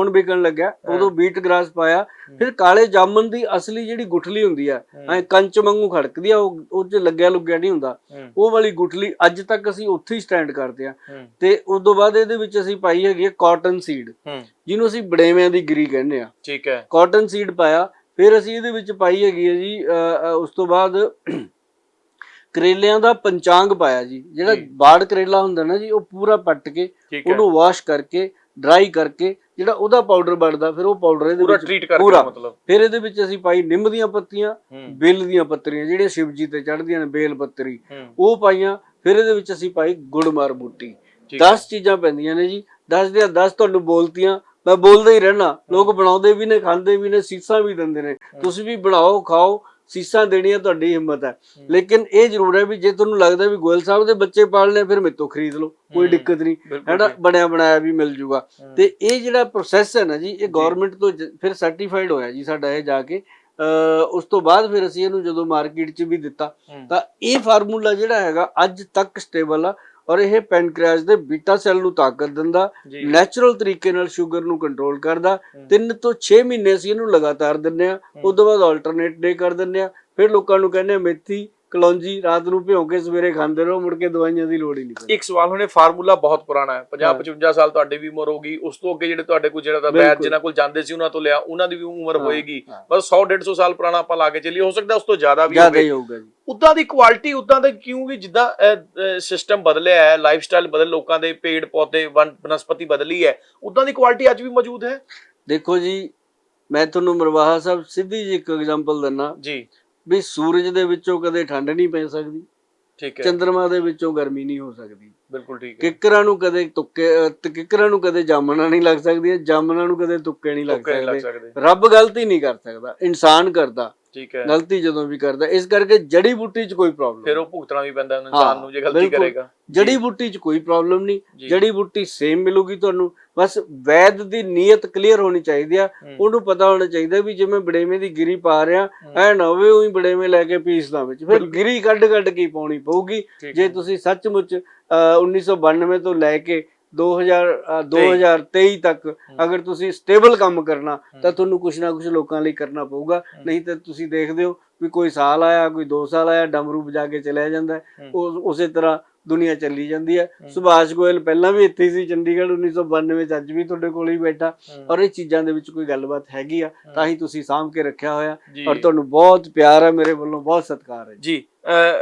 ਲੱਗਿਆ। ਉਦੋਂ ਬੀਟ ਗ੍ਰਾਸ ਪਾਇਆ। ਫਿਰ ਕਾਲੇ ਜਾਮਨ ਦੀ ਅਸਲੀ ਜਿਹੜੀ ਗੁਠਲੀ ਹੁੰਦੀ ਆ, ਐ ਕੰਚ ਵਾਂਗੂ ਖੜਕਦੀ ਆ, ਉਹ ਚ ਲੱਗਿਆ ਲੁੱਗਿਆ ਨਹੀਂ ਹੁੰਦਾ, ਉਹ ਵਾਲੀ ਗੁਠਲੀ ਅੱਜ ਤੱਕ ਅਸੀਂ ਉੱਥੇ ਹੀ ਸਟੈਂਡ ਕਰਦੇ ਆ। ਤੇ ਉਸ ਤੋਂ ਬਾਅਦ ਇਹਦੇ ਵਿੱਚ ਅਸੀਂ ਪਾਈ ਹੈਗੀ ਕਾਟਨ ਸੀਡ, ਜਿਹਨੂੰ ਅਸੀਂ ਬੜੇਵਿਆਂ ਦੀ ਗਿਰੀ ਕਹਿੰਦੇ ਆ। ਠੀਕ ਹੈ, ਕਾਟਨ ਸੀਡ ਪਾਇਆ। ਫਿਰ ਅਸੀਂ ਇਹਦੇ ਵਿੱਚ ਪਾਈ ਹੈਗੀ ਹੈ ਜੀ ਉਸ ਤੋਂ ਬਾਅਦ ਕਰੇਲਿਆਂ ਦਾ ਪੰਚਾਂਗ ਪਾਇਆ ਜੀ। ਜਿਹੜਾ ਬਾੜ ਕਰੇਲਾ ਹੁੰਦਾ ਨਾ ਜੀ, ਉਹ ਪੂਰਾ ਪੱਟ ਕੇ ਉਹਨੂੰ ਵਾਸ਼ ਕਰਕੇ ਡਰਾਈ ਕਰਕੇ ਜਿਹੜਾ ਉਹਦਾ ਪਾਊਡਰ ਬਣਦਾ, ਫਿਰ ਉਹ ਪਾਊਡਰ ਇਹਦੇ ਵਿੱਚ ਪੂਰਾ। ਫਿਰ ਇਹਦੇ ਵਿੱਚ ਅਸੀਂ ਪਾਈ ਨਿੰਮ ਦੀਆਂ ਪੱਤੀਆਂ, ਬੇਲ ਦੀਆਂ ਪੱਤਰੀਆਂ ਜਿਹੜੀਆਂ ਸ਼ਿਵਜੀ ਤੇ ਚੜ੍ਹਦੀਆਂ ਨੇ, ਬੇਲ ਪੱਤਰੀ ਉਹ ਪਾਈਆਂ। ਫਿਰ ਇਹਦੇ ਵਿੱਚ ਅਸੀਂ ਪਾਈ ਗੁੜਮਾਰ ਬੂਟੀ। 10 ਚੀਜ਼ਾਂ ਪੈਂਦੀਆਂ ਨੇ ਜੀ। 10 ਦੀਆਂ 10 ਤੁਹਾਨੂੰ ਬੋਲਤੀਆਂ, ਮੈਂ ਬੋਲਦਾ ਹੀ ਰਹਿਣਾ। ਲੋਕ ਬਣਾਉਂਦੇ ਵੀ ਨੇ, ਖਾਂਦੇ ਵੀ ਨੇ, ਸੀਸਾਂ ਵੀ ਦਿੰਦੇ ਨੇ। ਤੁਸੀਂ ਵੀ ਬਣਾਓ, ਖਾਓ, ਸੀਸਾਂ ਦੇਣੀਆਂ ਤੁਹਾਡੀ ਹਿੰਮਤ ਹੈ। ਲੇਕਿਨ ਇਹ ਜ਼ਰੂਰ ਹੈ ਵੀ ਜੇ ਤੁਹਾਨੂੰ ਲੱਗਦਾ ਵੀ ਗੋਇਲ ਸਾਹਿਬ ਦੇ ਬੱਚੇ ਪਾਲਣੇ, ਫਿਰ ਮੇਰੇ ਤੋਂ ਖਰੀਦ ਲਓ, ਕੋਈ ਦਿੱਕਤ ਨਹੀਂ ਹੈਨਾ, ਬਣਿਆ ਬਣਾਇਆ ਵੀ ਮਿਲ ਜੂਗਾ। ਤੇ ਇਹ ਜਿਹੜਾ ਪ੍ਰੋਸੈਸ ਹੈ ਨਾ ਜੀ, ਇਹ ਗਵਰਨਮੈਂਟ ਤੋਂ ਫਿਰ ਸਰਟੀਫਾਈਡ ਹੋਇਆ ਜੀ ਸਾਡਾ ਇਹ ਜਾ ਕੇ। ਉਸ ਤੋਂ ਬਾਅਦ ਫਿਰ ਅਸੀਂ ਇਹਨੂੰ ਜਦੋਂ ਮਾਰਕੀਟ 'ਚ ਵੀ ਦਿੱਤਾ, ਤਾਂ ਇਹ ਫਾਰਮੂਲਾ ਜਿਹੜਾ ਹੈਗਾ ਅੱਜ ਤੱਕ ਸਟੇਬਲ ਆ। ਔਰ ਇਹ ਪੈਨਕ੍ਰੀਆਸ ਦੇ ਬੀਟਾ ਸੈੱਲ ਨੂੰ ਤਾਕਤ ਦਿੰਦਾ, ਨੈਚੁਰਲ ਤਰੀਕੇ ਨਾਲ ਸ਼ੂਗਰ ਨੂੰ ਕੰਟਰੋਲ ਕਰਦਾ। 3 ਤੋਂ 6 ਮਹੀਨੇ ਅਸੀਂ ਇਹਨੂੰ ਲਗਾਤਾਰ ਦਿੰਦੇ ਆ। ਉਸ ਤੋਂ ਬਾਅਦ ਆਲਟਰਨੇਟ ਡੇ ਕਰ ਦਿੰਦੇ ਆ। ਫਿਰ ਲੋਕਾਂ ਨੂੰ ਕਹਿੰਦੇ ਆ ਮੇਥੀ ਕਲੌਂਜੀ ਰਾਤ ਨੂੰ ਭਿਉਂ ਕੇ ਸਵੇਰੇ ਖਾਂਦੇ ਰਹੋ, ਮੁੜ ਕੇ ਦਵਾਈਆਂ ਦੀ ਲੋੜ ਹੀ ਨਹੀਂ ਪੈਂਦੀ। ਇੱਕ ਸਵਾਲ ਹੁਣੇ, ਫਾਰਮੂਲਾ ਬਹੁਤ ਪੁਰਾਣਾ ਹੈ, 50-55 ਸਾਲ ਤੁਹਾਡੀ ਵੀ ਉਮਰ ਹੋ ਗਈ। ਉਸ ਤੋਂ ਅੱਗੇ ਜਿਹੜੇ ਤੁਹਾਡੇ ਕੋਲ ਜਿਹੜਾ ਵੈਦ ਜਿਹਨਾਂ ਕੋਲ ਜਾਂਦੇ ਸੀ ਉਹਨਾਂ ਤੋਂ ਲਿਆ, ਉਹਨਾਂ ਦੀ ਵੀ ਉਮਰ ਹੋਏਗੀ। ਬਸ 100-150 ਸਾਲ ਪੁਰਾਣਾ ਆਪਾਂ ਲਾ ਕੇ ਚੱਲੀਏ, ਹੋ ਸਕਦਾ ਉਸ ਤੋਂ ਜ਼ਿਆਦਾ ਵੀ ਹੋਊਗਾ ਜੀ। ਉਦਾਂ ਦੀ ਕੁਆਲਿਟੀ, ਉਦਾਂ ਦੇ ਕਿਉਂ ਵੀ ਜਿੱਦਾਂ ਸਿਸਟਮ ਬਦਲਿਆ ਹੈ, ਲਾਈਫ ਸਟਾਈਲ ਬਦਲ, ਲੋਕਾਂ ਦੇ ਪੇੜ ਪੌਦੇ ਬਨਸਪਤੀ ਬਦਲੀ ਹੈ, ਉਦਾਂ ਦੀ ਕੁਆਲਿਟੀ ਅੱਜ ਵੀ ਮੌਜੂਦ ਹੈ? ਦੇਖੋ ਜੀ, ਮੈਂ ਤੁਹਾਨੂੰ ਮਰਵਾਹਾ ਸਾਹਿਬ ਸਿੱਧੀ ਜੀ ਇੱਕ ਐਗਜ਼ਾਮਪਲ ਦਿੰਦਾ ਜੀ, ਵੀ ਸੂਰਜ ਦੇ ਵਿੱਚੋਂ ਕਦੇ ਠੰਡ ਨਹੀਂ ਪੈ ਸਕਦੀ, ਠੀਕ ਹੈ, ਚੰਦਰਮਾ ਦੇ ਵਿੱਚੋਂ ਗਰਮੀ ਨਹੀਂ ਹੋ ਸਕਦੀ, ਬਿਲਕੁਲ ਠੀਕ ਹੈ, ਕਿੱਕਰਾਂ ਨੂੰ ਕਦੇ ਕਿੱਕਰਾਂ ਨੂੰ ਕਦੇ ਜਾਮਣਾ ਨਹੀਂ ਲੱਗ ਸਕਦੀ, ਜਾਮਣਾ ਨੂੰ ਕਦੇ ਤੁੱਕੇ ਨਹੀਂ ਲੱਗ ਸਕਦੇ। ਰੱਬ ਗਲਤੀ ਨਹੀਂ ਕਰ ਸਕਦਾ, ਇਨਸਾਨ ਕਰਦਾ, ਠੀਕ ਹੈ, ਗਲਤੀ ਜਦੋਂ ਵੀ ਕਰਦਾ। ਇਸ ਕਰਕੇ ਜੜੀ ਬੂਟੀ 'ਚ ਕੋਈ ਪ੍ਰੋਬਲਮ, ਫਿਰ ਉਹ ਭੁਗਤਣਾ ਵੀ ਪੈਂਦਾ ਇਨਸਾਨ ਨੂੰ ਜੇ ਗਲਤੀ ਕਰੇਗਾ। ਜੜੀ ਬੂਟੀ 'ਚ ਕੋਈ ਪ੍ਰੋਬਲਮ ਨਹੀਂ, ਜੜੀ ਬੂਟੀ ਸੇਮ ਮਿਲੂਗੀ ਤੁਹਾਨੂੰ। ਬਸ ਵੈਦ ਦੀ ਨੀਅਤ ਕਲੀਅਰ ਹੋਣੀ ਚਾਹੀਦੀ ਆ, ਉਹਨੂੰ ਪਤਾ ਹੋਣਾ ਚਾਹੀਦਾ ਵੀ ਜਿਵੇਂ ਬੜੇਵੇਂ ਦੀ ਗਿਰੀ ਪਾ ਰਿਹਾ, ਐ ਨਾ ਹੋਵੇ ਉਹੀ ਬੜੇਵੇਂ ਲੈ ਕੇ ਪੀਸਦਾ ਵਿੱਚ, ਫਿਰ ਗਿਰੀ ਕੱਢ ਕੇ ਪਾਉਣੀ ਪਊਗੀ। ਜੇ ਤੁਸੀਂ ਸੱਚਮੁੱਚ 1992 ਤੋਂ ਲੈ ਕੇ 2023 ਤੱਕ ਅਗਰ ਤੁਸੀਂ ਸਟੇਬਲ ਕੰਮ ਕਰਨਾ, ਤਾਂ ਤੁਹਾਨੂੰ ਕੁਛ ਨਾ ਕੁਛ ਲੋਕਾਂ ਲਈ ਕਰਨਾ ਪਊਗਾ। ਨਹੀਂ ਤਾਂ ਤੁਸੀਂ ਦੇਖਦੇ ਹੋ ਵੀ ਕੋਈ ਸਾਲ ਆਇਆ, ਕੋਈ 2 ਸਾਲ ਆਇਆ, ਡਮਰੂ ਵਜਾ ਕੇ ਚਲਿਆ ਜਾਂਦਾ, ਉਸੇ ਤਰ੍ਹਾਂ ਦੁਨੀਆ ਚੱਲੀ ਜਾਂਦੀ ਹੈ। ਸੁਭਾਸ਼ ਗੋਇਲ ਪਹਿਲਾਂ ਵੀ ਇੱਥੇ ਸੀ ਚੰਡੀਗੜ੍ਹ 1992 ਚ, ਅੱਜ ਵੀ ਤੁਹਾਡੇ ਕੋਲ ਹੀ ਬੈਠਾ। ਔਰ ਇਹ ਚੀਜ਼ਾਂ ਦੇ ਵਿੱਚ ਕੋਈ ਗੱਲਬਾਤ ਹੈਗੀ ਆ, ਤਾਂ ਹੀ ਤੁਸੀਂ ਸਾਂਭ ਕੇ ਰੱਖਿਆ ਹੋਇਆ। ਔਰ ਤੁਹਾਨੂੰ ਬਹੁਤ ਪਿਆਰ ਹੈ, ਮੇਰੇ ਵੱਲੋਂ ਬਹੁਤ ਸਤਿਕਾਰ ਹੈ ਜੀ।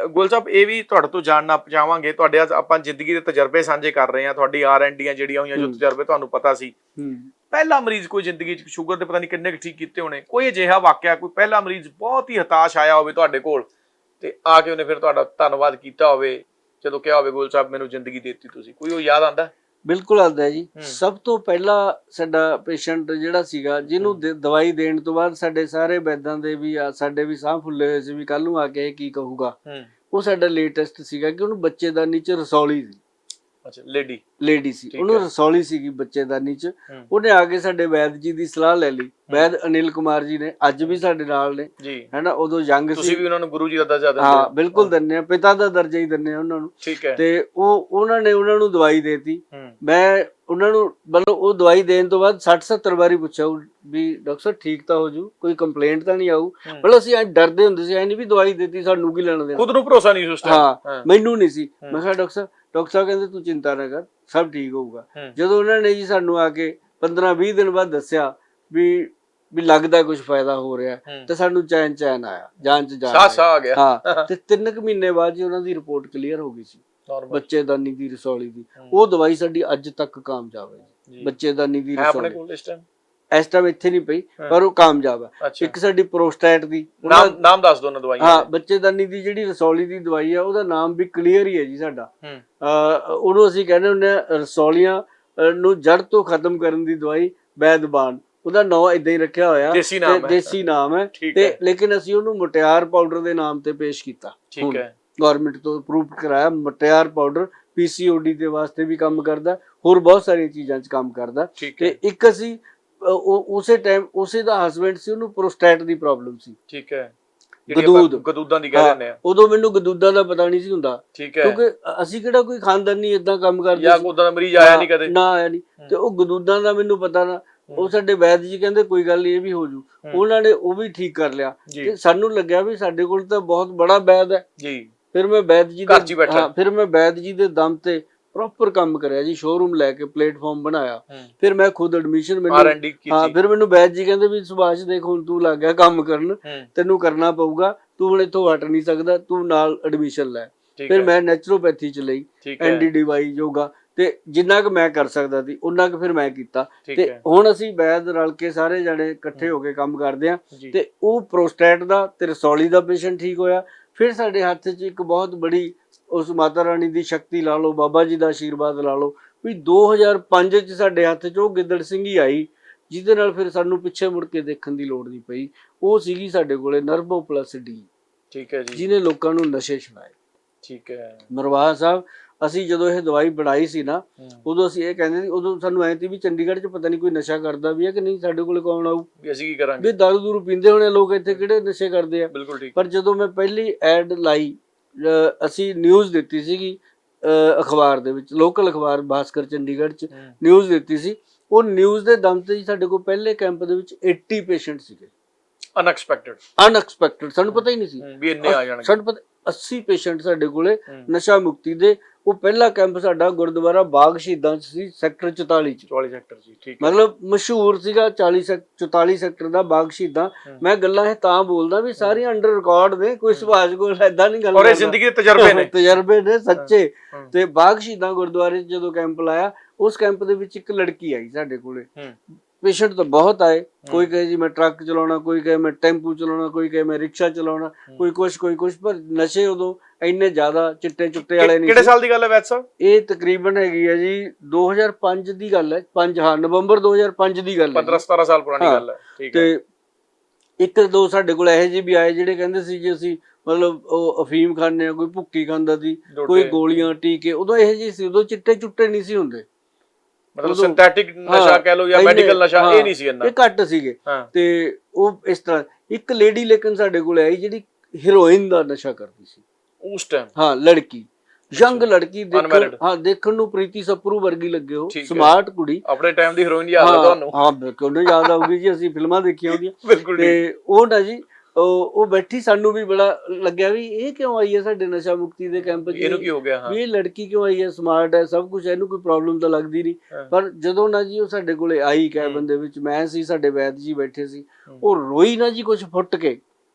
ਗੋਇਲ ਸਾਹਿਬ, ਇਹ ਵੀ ਤੁਹਾਡੇ ਤੋਂ ਜਾਣਨਾ ਚਾਹਾਂਗੇ, ਤੁਹਾਡੇ ਆਪਾਂ ਜ਼ਿੰਦਗੀ ਦੇ ਤਜਰਬੇ ਸਾਂਝੇ ਕਰ ਰਹੇ ਹਾਂ, ਤੁਹਾਡੀ R&Ds ਜਿਹੜੀਆਂ ਹੋਈਆਂ, ਜੋ ਤਜਰਬੇ ਤੁਹਾਨੂੰ ਪਤਾ ਸੀ। ਪਹਿਲਾ ਮਰੀਜ਼ ਕੋਈ ਜ਼ਿੰਦਗੀ 'ਚ ਸ਼ੂਗਰ ਦੇ ਪਤਾ ਨਹੀਂ ਕਿੰਨੇ ਠੀਕ ਕੀਤੇ ਹੋਣੇ, ਕੋਈ ਅਜਿਹਾ ਵਾਕਿਆ, ਕੋਈ ਪਹਿਲਾ ਮਰੀਜ਼ ਬਹੁਤ ਹੀ ਹਤਾਸ਼ ਆਇਆ ਹੋਵੇ ਤੁਹਾਡੇ ਕੋਲ ਤੇ ਆ ਕੇ ਉਹਨੇ ਫਿਰ ਤੁਹਾਡਾ ਧੰਨਵਾਦ ਕੀਤਾ ਹੋਵੇ, ਜਦੋਂ ਕਿਹਾ ਹੋਵੇ ਗੋਇਲ ਸਾਹਿਬ ਮੈਨੂੰ ਜ਼ਿੰਦਗੀ ਦਿੱਤੀ ਤੁਸੀਂ, ਕੋਈ ਉਹ ਯਾਦ ਆਂਦਾ? ਬਿਲਕੁਲ ਆਉਂਦਾ ਜੀ। ਸਭ ਤੋਂ ਪਹਿਲਾਂ ਸਾਡਾ ਪੇਸ਼ੈਂਟ ਜਿਹੜਾ ਸੀਗਾ, ਜਿਹਨੂੰ ਦਵਾਈ ਦੇਣ ਤੋਂ ਬਾਅਦ ਸਾਡੇ ਸਾਰੇ ਵੈਦਾਂ ਦੇ ਵੀ ਸਾਡੇ ਵੀ ਸਾਹ ਫੁੱਲੇ ਹੋਏ ਸੀ ਵੀ ਕੱਲ ਨੂੰ ਆ ਕੇ ਇਹ ਕੀ ਕਹੂਗਾ, ਉਹ ਸਾਡਾ ਲੇਟੈਸਟ ਸੀਗਾ ਕਿ ਉਹਨੂੰ ਬੱਚੇਦਾਨੀ ਚ ਰਸੌਲੀ ਸੀ। ਅੱਛਾ, ਲੇਡੀ ਸੀ, ਉਹਨੂੰ ਰਸੌਲੀ ਸੀਗੀ ਬੱਚੇਦਾਨੀ ਚ। ਉਹਨੇ ਆ ਕੇ ਸਾਡੇ ਵੈਦ ਜੀ ਦੀ ਸਲਾਹ ਲੈ ਲਈ। ਵੈਦ ਅਨਿਲ ਕੁਮਾਰ ਜੀ ਨੇ ਅੱਜ ਵੀ ਸਾਡੇ ਨਾਲ ਨੇ ਹੈਨਾ, ਉਦੋਂ ਯੰਗ ਸੀ। ਤੁਸੀਂ ਵੀ ਉਹਨਾਂ ਨੂੰ ਗੁਰੂ ਜੀ ਦਾ ਦਰਜਾ ਦਿੰਦੇ? ਹਾਂ ਬਿਲਕੁਲ ਦਿੰਦੇ ਆ, ਪਿਤਾ ਦਾ ਦਰਜਾ ਹੀ ਦਿੰਦੇ ਆ ਉਹਨਾਂ ਨੂੰ। ਠੀਕ ਹੈ। ਤੇ ਉਹਨਾਂ ਨੇ ਉਹਨਾਂ ਨੂੰ ਦਵਾਈ ਦੇਤੀ। ਮੈਂ ਉਹਨਾਂ ਨੂੰ ਮਤਲਬ ਉਹ ਦਵਾਈ ਦੇਣ ਤੋਂ ਬਾਅਦ 60-70 ਵਾਰੀ ਪੁੱਛਿਆ ਵੀ ਡਾਕਟਰ ਸਾਹਿਬ ਠੀਕ ਤਾਂ ਹੋ ਜੂ, ਕੋਈ ਕੰਪਲੇਂਟ ਤਾਂ ਨਹੀਂ ਆਊ। ਮਤਲਬ ਅਸੀਂ ਐ ਡਰਦੇ ਹੁੰਦੇ ਸੀ, ਐ ਨਹੀਂ ਵੀ ਦਵਾਈ ਦੇਤੀ ਸਾਨੂੰ ਕੀ ਲੈਣ ਦੇਣਾ, ਖੁਦ ਨੂੰ ਭਰੋਸਾ ਨਹੀਂ ਸੀ ਉਸ ਟਾਈਮ। ਹਾਂ ਮੈਨੂੰ ਨਹੀਂ ਸੀ। ਮੈਂ ਕਿਹਾ ਡਾਕਟਰ ਸਾਹਿਬ ਕਹਿੰਦੇ ਤੂੰ ਚਿੰਤਾ ਨਾ ਕਰ, ਸਭ ਠੀਕ ਹੋਊਗਾ। ਜਦੋਂ ਉਹਨਾਂ ਨੇ ਜੀ ਸਾਨੂੰ ਆ ਕੇ 15-20 ਦਿਨ ਬਾਅਦ ਦੱਸਿਆ ਵੀ ਲੱਗਦਾ ਕੁਝ ਫਾਇਦਾ ਹੋ ਰਿਹਾ, ਤੇ ਸਾਨੂੰ ਚੈਨ ਆਇਆ, ਜਾਨ ਚ ਜਾਨ ਆ ਗਿਆ। ਹਾਂ, ਤੇ 3 ਮਹੀਨੇ ਬਾਅਦ ਜੀ ਉਹਨਾਂ ਦੀ ਰਿਪੋਰਟ ਕਲੀਅਰ ਹੋ ਗਈ ਸੀ ਬੱਚੇਦਾਨੀ ਦੀ ਰਸੌਲੀ ਦੀ। ਉਹ ਦਵਾਈ ਸਾਡੀ ਅੱਜ ਤੱਕ ਕਾਮਯਾਬ ਹੈ ਜੀ। ਬੱਚੇਦਾਨੀ ਦੀ ਰਸੌਲੀ ਇਸ ਟਾਈਮ ਇੱਥੇ ਨਹੀਂ ਪਈ, ਪਰ ਉਹ ਕਾਮਯਾਬ ਹੈ। ਇੱਕ ਸਾਡੀ ਪ੍ਰੋਸਟੇਟ ਦੀ, ਨਾਮ ਦੱਸ ਦੋ ਨਾ ਦਵਾਈ। ਹਾਂ, ਬੱਚੇਦਾਨੀ ਦੀ ਜਿਹੜੀ ਰਸੌਲੀ ਦੀ ਦਵਾਈ ਆ, ਉਹਦਾ ਨਾਮ ਵੀ ਕਲੀਅਰ ਹੀ ਹੈ ਜੀ ਸਾਡਾ। ਉਹਨੂੰ ਅਸੀਂ ਕਹਿੰਦੇ ਹੁੰਦੇ ਆ ਰਸੌਲੀਆਂ ਨੂੰ ਜੜ ਤੋਂ ਖਤਮ ਕਰਨ ਦੀ ਦਵਾਈ ਵੈਦਬਾਨ, ਉਹਦਾ ਨਾਂ ਇਦਾਂ ਹੀ ਰੱਖਿਆ ਹੋਇਆ, ਦੇਸੀ ਨਾਮ ਹੈ। ਤੇ ਲੇਕਿਨ ਅਸੀਂ ਉਹਨੂੰ ਮੁਟਿਆਰ ਪਾਊਡਰ ਦੇ ਨਾਮ ਤੇ ਪੇਸ਼ ਕੀਤਾ। ਠੀਕ ਹੈ, ਗਵਰਨਮੈਂਟ ਤੋਂ ਅਪਰੂਵ ਕਰਾਇਆ। ਮੁਟਿਆਰ ਪਾਊਡਰ PCOD ਦੇ ਵਾਸਤੇ ਵੀ ਕੰਮ ਕਰਦਾ, ਹੋਰ ਬਹੁਤ ਸਾਰੀਆਂ ਚੀਜ਼ਾਂ 'ਚ ਕੰਮ ਕਰਦਾ। ਤੇ ਇੱਕ ਅਸੀਂ ਉਸੇ ਟਾਈਮ ਉਸੇ ਦਾ ਹਸਬੈਂਡ ਸੀ, ਉਹਨੂੰ ਪ੍ਰੋਸਟੇਟ ਦੀ ਪ੍ਰੋਬਲਮ ਸੀ। ਠੀਕ ਹੈ, ਗਦੂਦਾਂ ਦੀ ਕਹਿ ਦਿੰਦੇ ਆ। ਉਦੋਂ ਮੈਨੂੰ ਗਦੂਦਾਂ ਦਾ ਪਤਾ ਨਹੀਂ ਸੀ ਹੁੰਦਾ, ਕਿਉਂਕਿ ਅਸੀਂ ਕਿਹੜਾ ਕੋਈ ਖਾਨਦਾਨੀ ਏਦਾਂ ਕੰਮ ਕਰਦੇ ਜਾਂ ਉਦਾਂ ਦਾ ਮਰੀਜ਼ ਆਇਆ ਨਹੀਂ ਕਦੇ, ਨਾ ਆਇਆ ਨਹੀਂ। ਤੇ ਉਹ ਗਦੂਦਾਂ ਦਾ ਮੈਨੂੰ ਪਤਾ ਨਾ, ਉਹ ਸਾਡੇ ਵੈਦ ਜੀ ਕਹਿੰਦੇ ਕੋਈ ਗੱਲ ਨਹੀਂ, ਇਹ ਵੀ ਹੋ ਜੂ। ਉਹਨਾਂ ਨੇ ਉਹ ਵੀ ਠੀਕ ਕਰ ਲਿਆ। ਤੇ ਸਾਨੂੰ ਲੱਗਿਆ ਵੀ ਸਾਡੇ ਕੋਲ ਤਾਂ ਬਹੁਤ ਬੜਾ ਵੈਦ ਹੈ ਜੀ। ਫਿਰ ਮੈਂ ਵੈਦ ਜੀ ਦੇ ਦਮ ਤੇ ਪ੍ਰੋਪਰ ਕੰਮ ਕਰਿਆ ਜੀ, ਸ਼ੋਰੂਮ ਲੈ ਕੇ ਪਲੇਟਫਾਰਮ ਬਣਾਇਆ। ਫਿਰ ਮੈਂ ਖੁਦ ਐਡਮਿਸ਼ਨ ਫਿਰ ਮੈਨੂੰ ਵੈਦ ਜੀ ਕਹਿੰਦੇ ਵੀ ਸੁਭਾਸ਼ ਦੇਖ ਹੁਣ ਤੂੰ ਲੱਗ ਗਿਆ ਕੰਮ ਕਰਨ, ਤੈਨੂੰ ਕਰਨਾ ਪਊਗਾ, ਤੂੰ ਹੁਣ ਇੱਥੋਂ ਹਟ ਨਹੀਂ ਸਕਦਾ, ਤੂੰ ਨਾਲ ਐਡਮਿਸ਼ਨ ਲੈ। ਫਿਰ ਮੈਂ ਨੈਚੁਰੋਪੈਥੀ ਚ ਲਈ, NDDY ਯੋਗਾ, ਤੇ ਜਿੰਨਾ ਕੁ ਮੈਂ ਕਰ ਸਕਦਾ ਸੀ ਉਹਨਾਂ ਕੁ ਫਿਰ ਮੈਂ ਕੀਤਾ। ਤੇ ਹੁਣ ਅਸੀਂ ਵੈਦ ਰਲ ਕੇ ਸਾਰੇ ਜਣੇ ਇਕੱਠੇ ਹੋ ਕੇ ਕੰਮ ਕਰਦੇ ਆ। ਤੇ ਉਹ ਪ੍ਰੋਸਟੇਟ ਦਾ ਤੇ ਰਸੌਲੀ ਦਾ ਪੇਸ਼ੈਂਟ ਠੀਕ ਹੋਇਆ। ਫਿਰ ਸਾਡੇ ਹੱਥ 'ਚ ਇੱਕ ਬਹੁਤ ਬੜੀ ਉਸ ਮਾਤਾ ਰਾਣੀ ਦੀ ਸ਼ਕਤੀ ਲਾ ਲਓ, ਬਾਬਾ ਜੀ ਦਾ ਆਸ਼ੀਰਵਾਦ ਲਾ ਲਓ ਵੀ 2005 'ਚ ਸਾਡੇ ਹੱਥ 'ਚ ਉਹ ਗਿੱਦੜ ਸਿੰਘੀ ਆਈ, ਜਿਹਦੇ ਨਾਲ ਫਿਰ ਸਾਨੂੰ ਪਿੱਛੇ ਮੁੜ ਕੇ ਦੇਖਣ ਦੀ ਲੋੜ ਨਹੀਂ ਪਈ। ਉਹ ਸੀਗੀ ਸਾਡੇ ਕੋਲੇ ਨਰਵੋ ਪਲੱਸ ਡੀ। ਠੀਕ ਹੈ ਜੀ, ਜਿਹਨੇ ਲੋਕਾਂ ਨੂੰ ਨਸ਼ੇ ਛੁਡਾਏ। ਠੀਕ ਹੈ ਮਰਵਾਹਾ ਸਾਹਿਬ, ਅਸੀਂ ਜਦੋਂ ਇਹ ਦਵਾਈ ਬਣਾਈ ਸੀ ਨਾ, ਉਦੋਂ ਅਸੀਂ ਇਹ ਕਹਿੰਦੇ ਸੀ, ਉਦੋਂ ਸਾਨੂੰ ਐਂ ਸੀ ਵੀ ਚੰਡੀਗੜ੍ਹ 'ਚ ਪਤਾ ਨਹੀਂ ਕੋਈ ਨਸ਼ਾ ਕਰਦਾ ਵੀ ਹੈ ਕਿ ਨਹੀਂ, ਸਾਡੇ ਕੋਲ ਕੌਣ ਆਊ, ਵੀ ਅਸੀਂ ਕੀ ਕਰਾਂਗੇ, ਵੀ ਦਾਰੂ ਦੂਰੂ ਪੀਂਦੇ ਹੋਣੇ ਲੋਕ, ਇੱਥੇ ਕਿਹੜੇ ਨਸ਼ੇ ਕਰਦੇ ਆ। ਪਰ ਜਦੋਂ ਮੈਂ ਪਹਿਲੀ ਐਡ ਲਾਈ, ਅਸੀਂ ਨਿਊਜ਼ ਦਿੱਤੀ ਸੀਗੀ ਅਖਬਾਰ ਦੇ ਵਿੱਚ, ਲੋਕਲ ਅਖਬਾਰ ਭਾਸਕਰ ਚੰਡੀਗੜ੍ਹ 'ਚ ਨਿਊਜ਼ ਦਿੱਤੀ ਸੀ। ਉਹ ਨਿਊਜ਼ ਦੇ ਦਮ ਤੇ ਸਾਡੇ ਕੋਲ ਪਹਿਲੇ ਕੈਂਪ ਦੇ ਵਿੱਚ 80 ਪੇਸ਼ੈਂਟ ਸੀਗੇ। ਅਨਐਕਸਪੈਕਟਡ, ਸਾਨੂੰ ਪਤਾ ਹੀ ਨਹੀਂ ਸੀ ਵੀ ਇੰਨੇ ਆ ਜਾਣਗੇ। ਸਾਨੂੰ ਪਤਾ 80 ਪੇਸ਼ੈਂਟ ਸਾਡੇ ਕੋਲੇ ਨਸ਼ਾ ਮੁਕਤੀ ਦੇ। ਉਹ ਪਹਿਲਾ ਕੈਂਪ ਸਾਡਾ ਗੁਰਦੁਆਰਾ ਬਾਗ ਸ਼ਹੀਦਾਂ ਚ ਸੀ, ਸੈਕਟਰ 44 ਚ। 44 ਸੈਕਟਰ ਸੀ, ਠੀਕ ਹੈ। ਮਤਲਬ ਮਸ਼ਹੂਰ ਸੀਗਾ 44 ਸੈਕਟਰ ਦਾ ਬਾਗ ਸ਼ਹੀਦਾਂ। ਮੈਂ ਗੱਲਾਂ ਇਹ ਤਾਂ ਬੋਲਦਾ ਵੀ ਸਾਰੀਆਂ ਅੰਡਰ ਰਿਕਾਰਡ ਨੇ, ਕੋਈ ਸੁਭਾਸ਼ ਕੋਲ ਏਦਾਂ ਨਹੀਂ ਗੱਲ, ਔਰ ਜ਼ਿੰਦਗੀ ਦੇ ਤਜਰਬੇ ਨੇ ਸੱਚੇ। ਤੇ ਬਾਗ ਸ਼ਹੀਦਾਂ ਗੁਰਦੁਆਰੇ ਚ ਜਦੋਂ ਕੈਂਪ ਲਾਇਆ, ਉਸ ਕੈਂਪ ਦੇ ਵਿੱਚ ਇੱਕ ਲੜਕੀ ਆਈ ਸਾਡੇ ਕੋਲੇ। ਪੇਸ਼ੈਂਟ ਤਾਂ ਬਹੁਤ ਆਏ, ਕੋਈ ਕਹੇ ਜੀ ਮੈਂ ਟਰੱਕ ਚਲਾਉਣਾ, ਕੋਈ ਕਹੇ ਮੈਂ ਟੈਂਪੂ ਚਲਾਉਣਾ, ਕੋਈ ਕਹੇ ਮੈਂ ਰਿਕਸ਼ਾ ਚਲਾਉਣਾ, ਕੋਈ ਕੁਛ। ਪਰ ਨਸ਼ੇ ਉਦੋਂ ਇੰਨੇ ਜ਼ਿਆਦਾ ਚਿੱਟੇ ਚੁੱਟੇ ਵਾਲੇ ਨਹੀਂ। ਕਿਹੜੇ ਸਾਲ ਦੀ ਗੱਲ ਹੈ ਵੈਦ ਸਾਹਿਬ? ਇਹ ਤਕਰੀਬਨ ਹੈਗੀ ਹੈ ਜੀ 2005 ਦੀ ਗੱਲ ਹੈ। ਨਵੰਬਰ 2005 ਦੀ ਗੱਲ ਹੈ, 15-17 ਸਾਲ ਪੁਰਾਣੀ ਗੱਲ ਹੈ। ਤੇ ਇੱਕ ਦੋ ਸਾਡੇ ਕੋਲ ਇਹੋ ਜਿਹੇ ਵੀ ਆਏ ਜਿਹੜੇ ਕਹਿੰਦੇ ਸੀ ਜੀ ਅਸੀਂ ਮਤਲਬ ਉਹ ਅਫੀਮ ਖਾਂਦੇ ਆ, ਕੋਈ ਭੁੱਕੀ ਖਾਂਦਾ ਸੀ, ਕੋਈ ਗੋਲੀਆਂ ਟੀਕੇ। ਉਦੋਂ ਇਹੋ ਜਿਹੇ ਸੀ, ਉਦੋਂ ਚਿੱਟੇ ਚੁੱਟੇ ਨਹੀਂ ਸੀ ਹੁੰਦੇ, ਮਤਲਬ ਸਿੰਥੈਟਿਕ ਨਸ਼ਾ ਕਹਿ ਲੋ ਜਾਂ ਮੈਡੀਕਲ ਨਸ਼ਾ, ਇਹ ਨਹੀਂ ਸੀ ਇੰਨਾ, ਇਹ ਘੱਟ ਸੀਗੇ। ਤੇ ਉਹ ਇਸ ਤਰ੍ਹਾਂ ਇੱਕ ਲੇਡੀ ਲੇਕਿਨ ਸਾਡੇ ਕੋਲ ਆਈ ਜਿਹੜੀ ਹੀਰੋਇਨ ਦਾ ਨਸ਼ਾ ਕਰਦੀ ਸੀ ਉਸ ਟਾਈਮ। ਹਾਂ, ਲੜਕੀ, ਯੰਗ ਲੜਕੀ, ਦੇਖਣ ਨੂੰ ਪ੍ਰੀਤੀ ਸਪਰੂ ਵਰਗੀ ਲੱਗੇ, ਉਹ ਸਮਾਰਟ ਕੁੜੀ। ਆਪਣੇ ਟਾਈਮ ਦੀ ਹੀਰੋਇਨ ਯਾਦ ਆ ਤੁਹਾਨੂੰ? ਹਾਂ ਬਿਲਕੁਲ ਯਾਦ ਆਊਗੀ ਜੀ, ਅਸੀਂ ਫਿਲਮਾਂ ਦੇਖੀਆਂ ਉਹਦੀਆਂ। ਤੇ ਉਹ ਨਾ ਜੀ ਉਹ ਬੈਠੀ, ਸਾਨੂੰ ਵੀ ਬੜਾ ਲੱਗਿਆ ਵੀ ਇਹ ਕਿਉਂ ਆਈ ਹੈ ਸਾਡੇ ਨਸ਼ਾ ਮੁਕਤੀ ਦੇ ਕੈਂਪ 'ਚ, ਇਹਨੂੰ ਕੀ ਹੋ ਗਿਆ, ਵੀ ਇਹ ਲੜਕੀ ਕਿਉਂ ਆਈ ਹੈ, ਸਮਾਰਟ ਹੈ, ਸਭ ਕੁਝ, ਇਹਨੂੰ ਕੋਈ ਪ੍ਰੋਬਲਮ ਤਾਂ ਲੱਗਦੀ ਨਹੀਂ। ਪਰ ਜਦੋਂ ਨਾ ਜੀ ਉਹ ਸਾਡੇ ਕੋਲੇ ਆਈ ਕੈਬਨ ਦੇ ਵਿੱਚ, ਮੈਂ ਸੀ, ਸਾਡੇ ਵੈਦ ਜੀ ਬੈਠੇ ਸੀ, ਉਹ ਰੋਈ ਨਾ ਜੀ ਕੁਝ ਫੁੱਟ ਕੇ,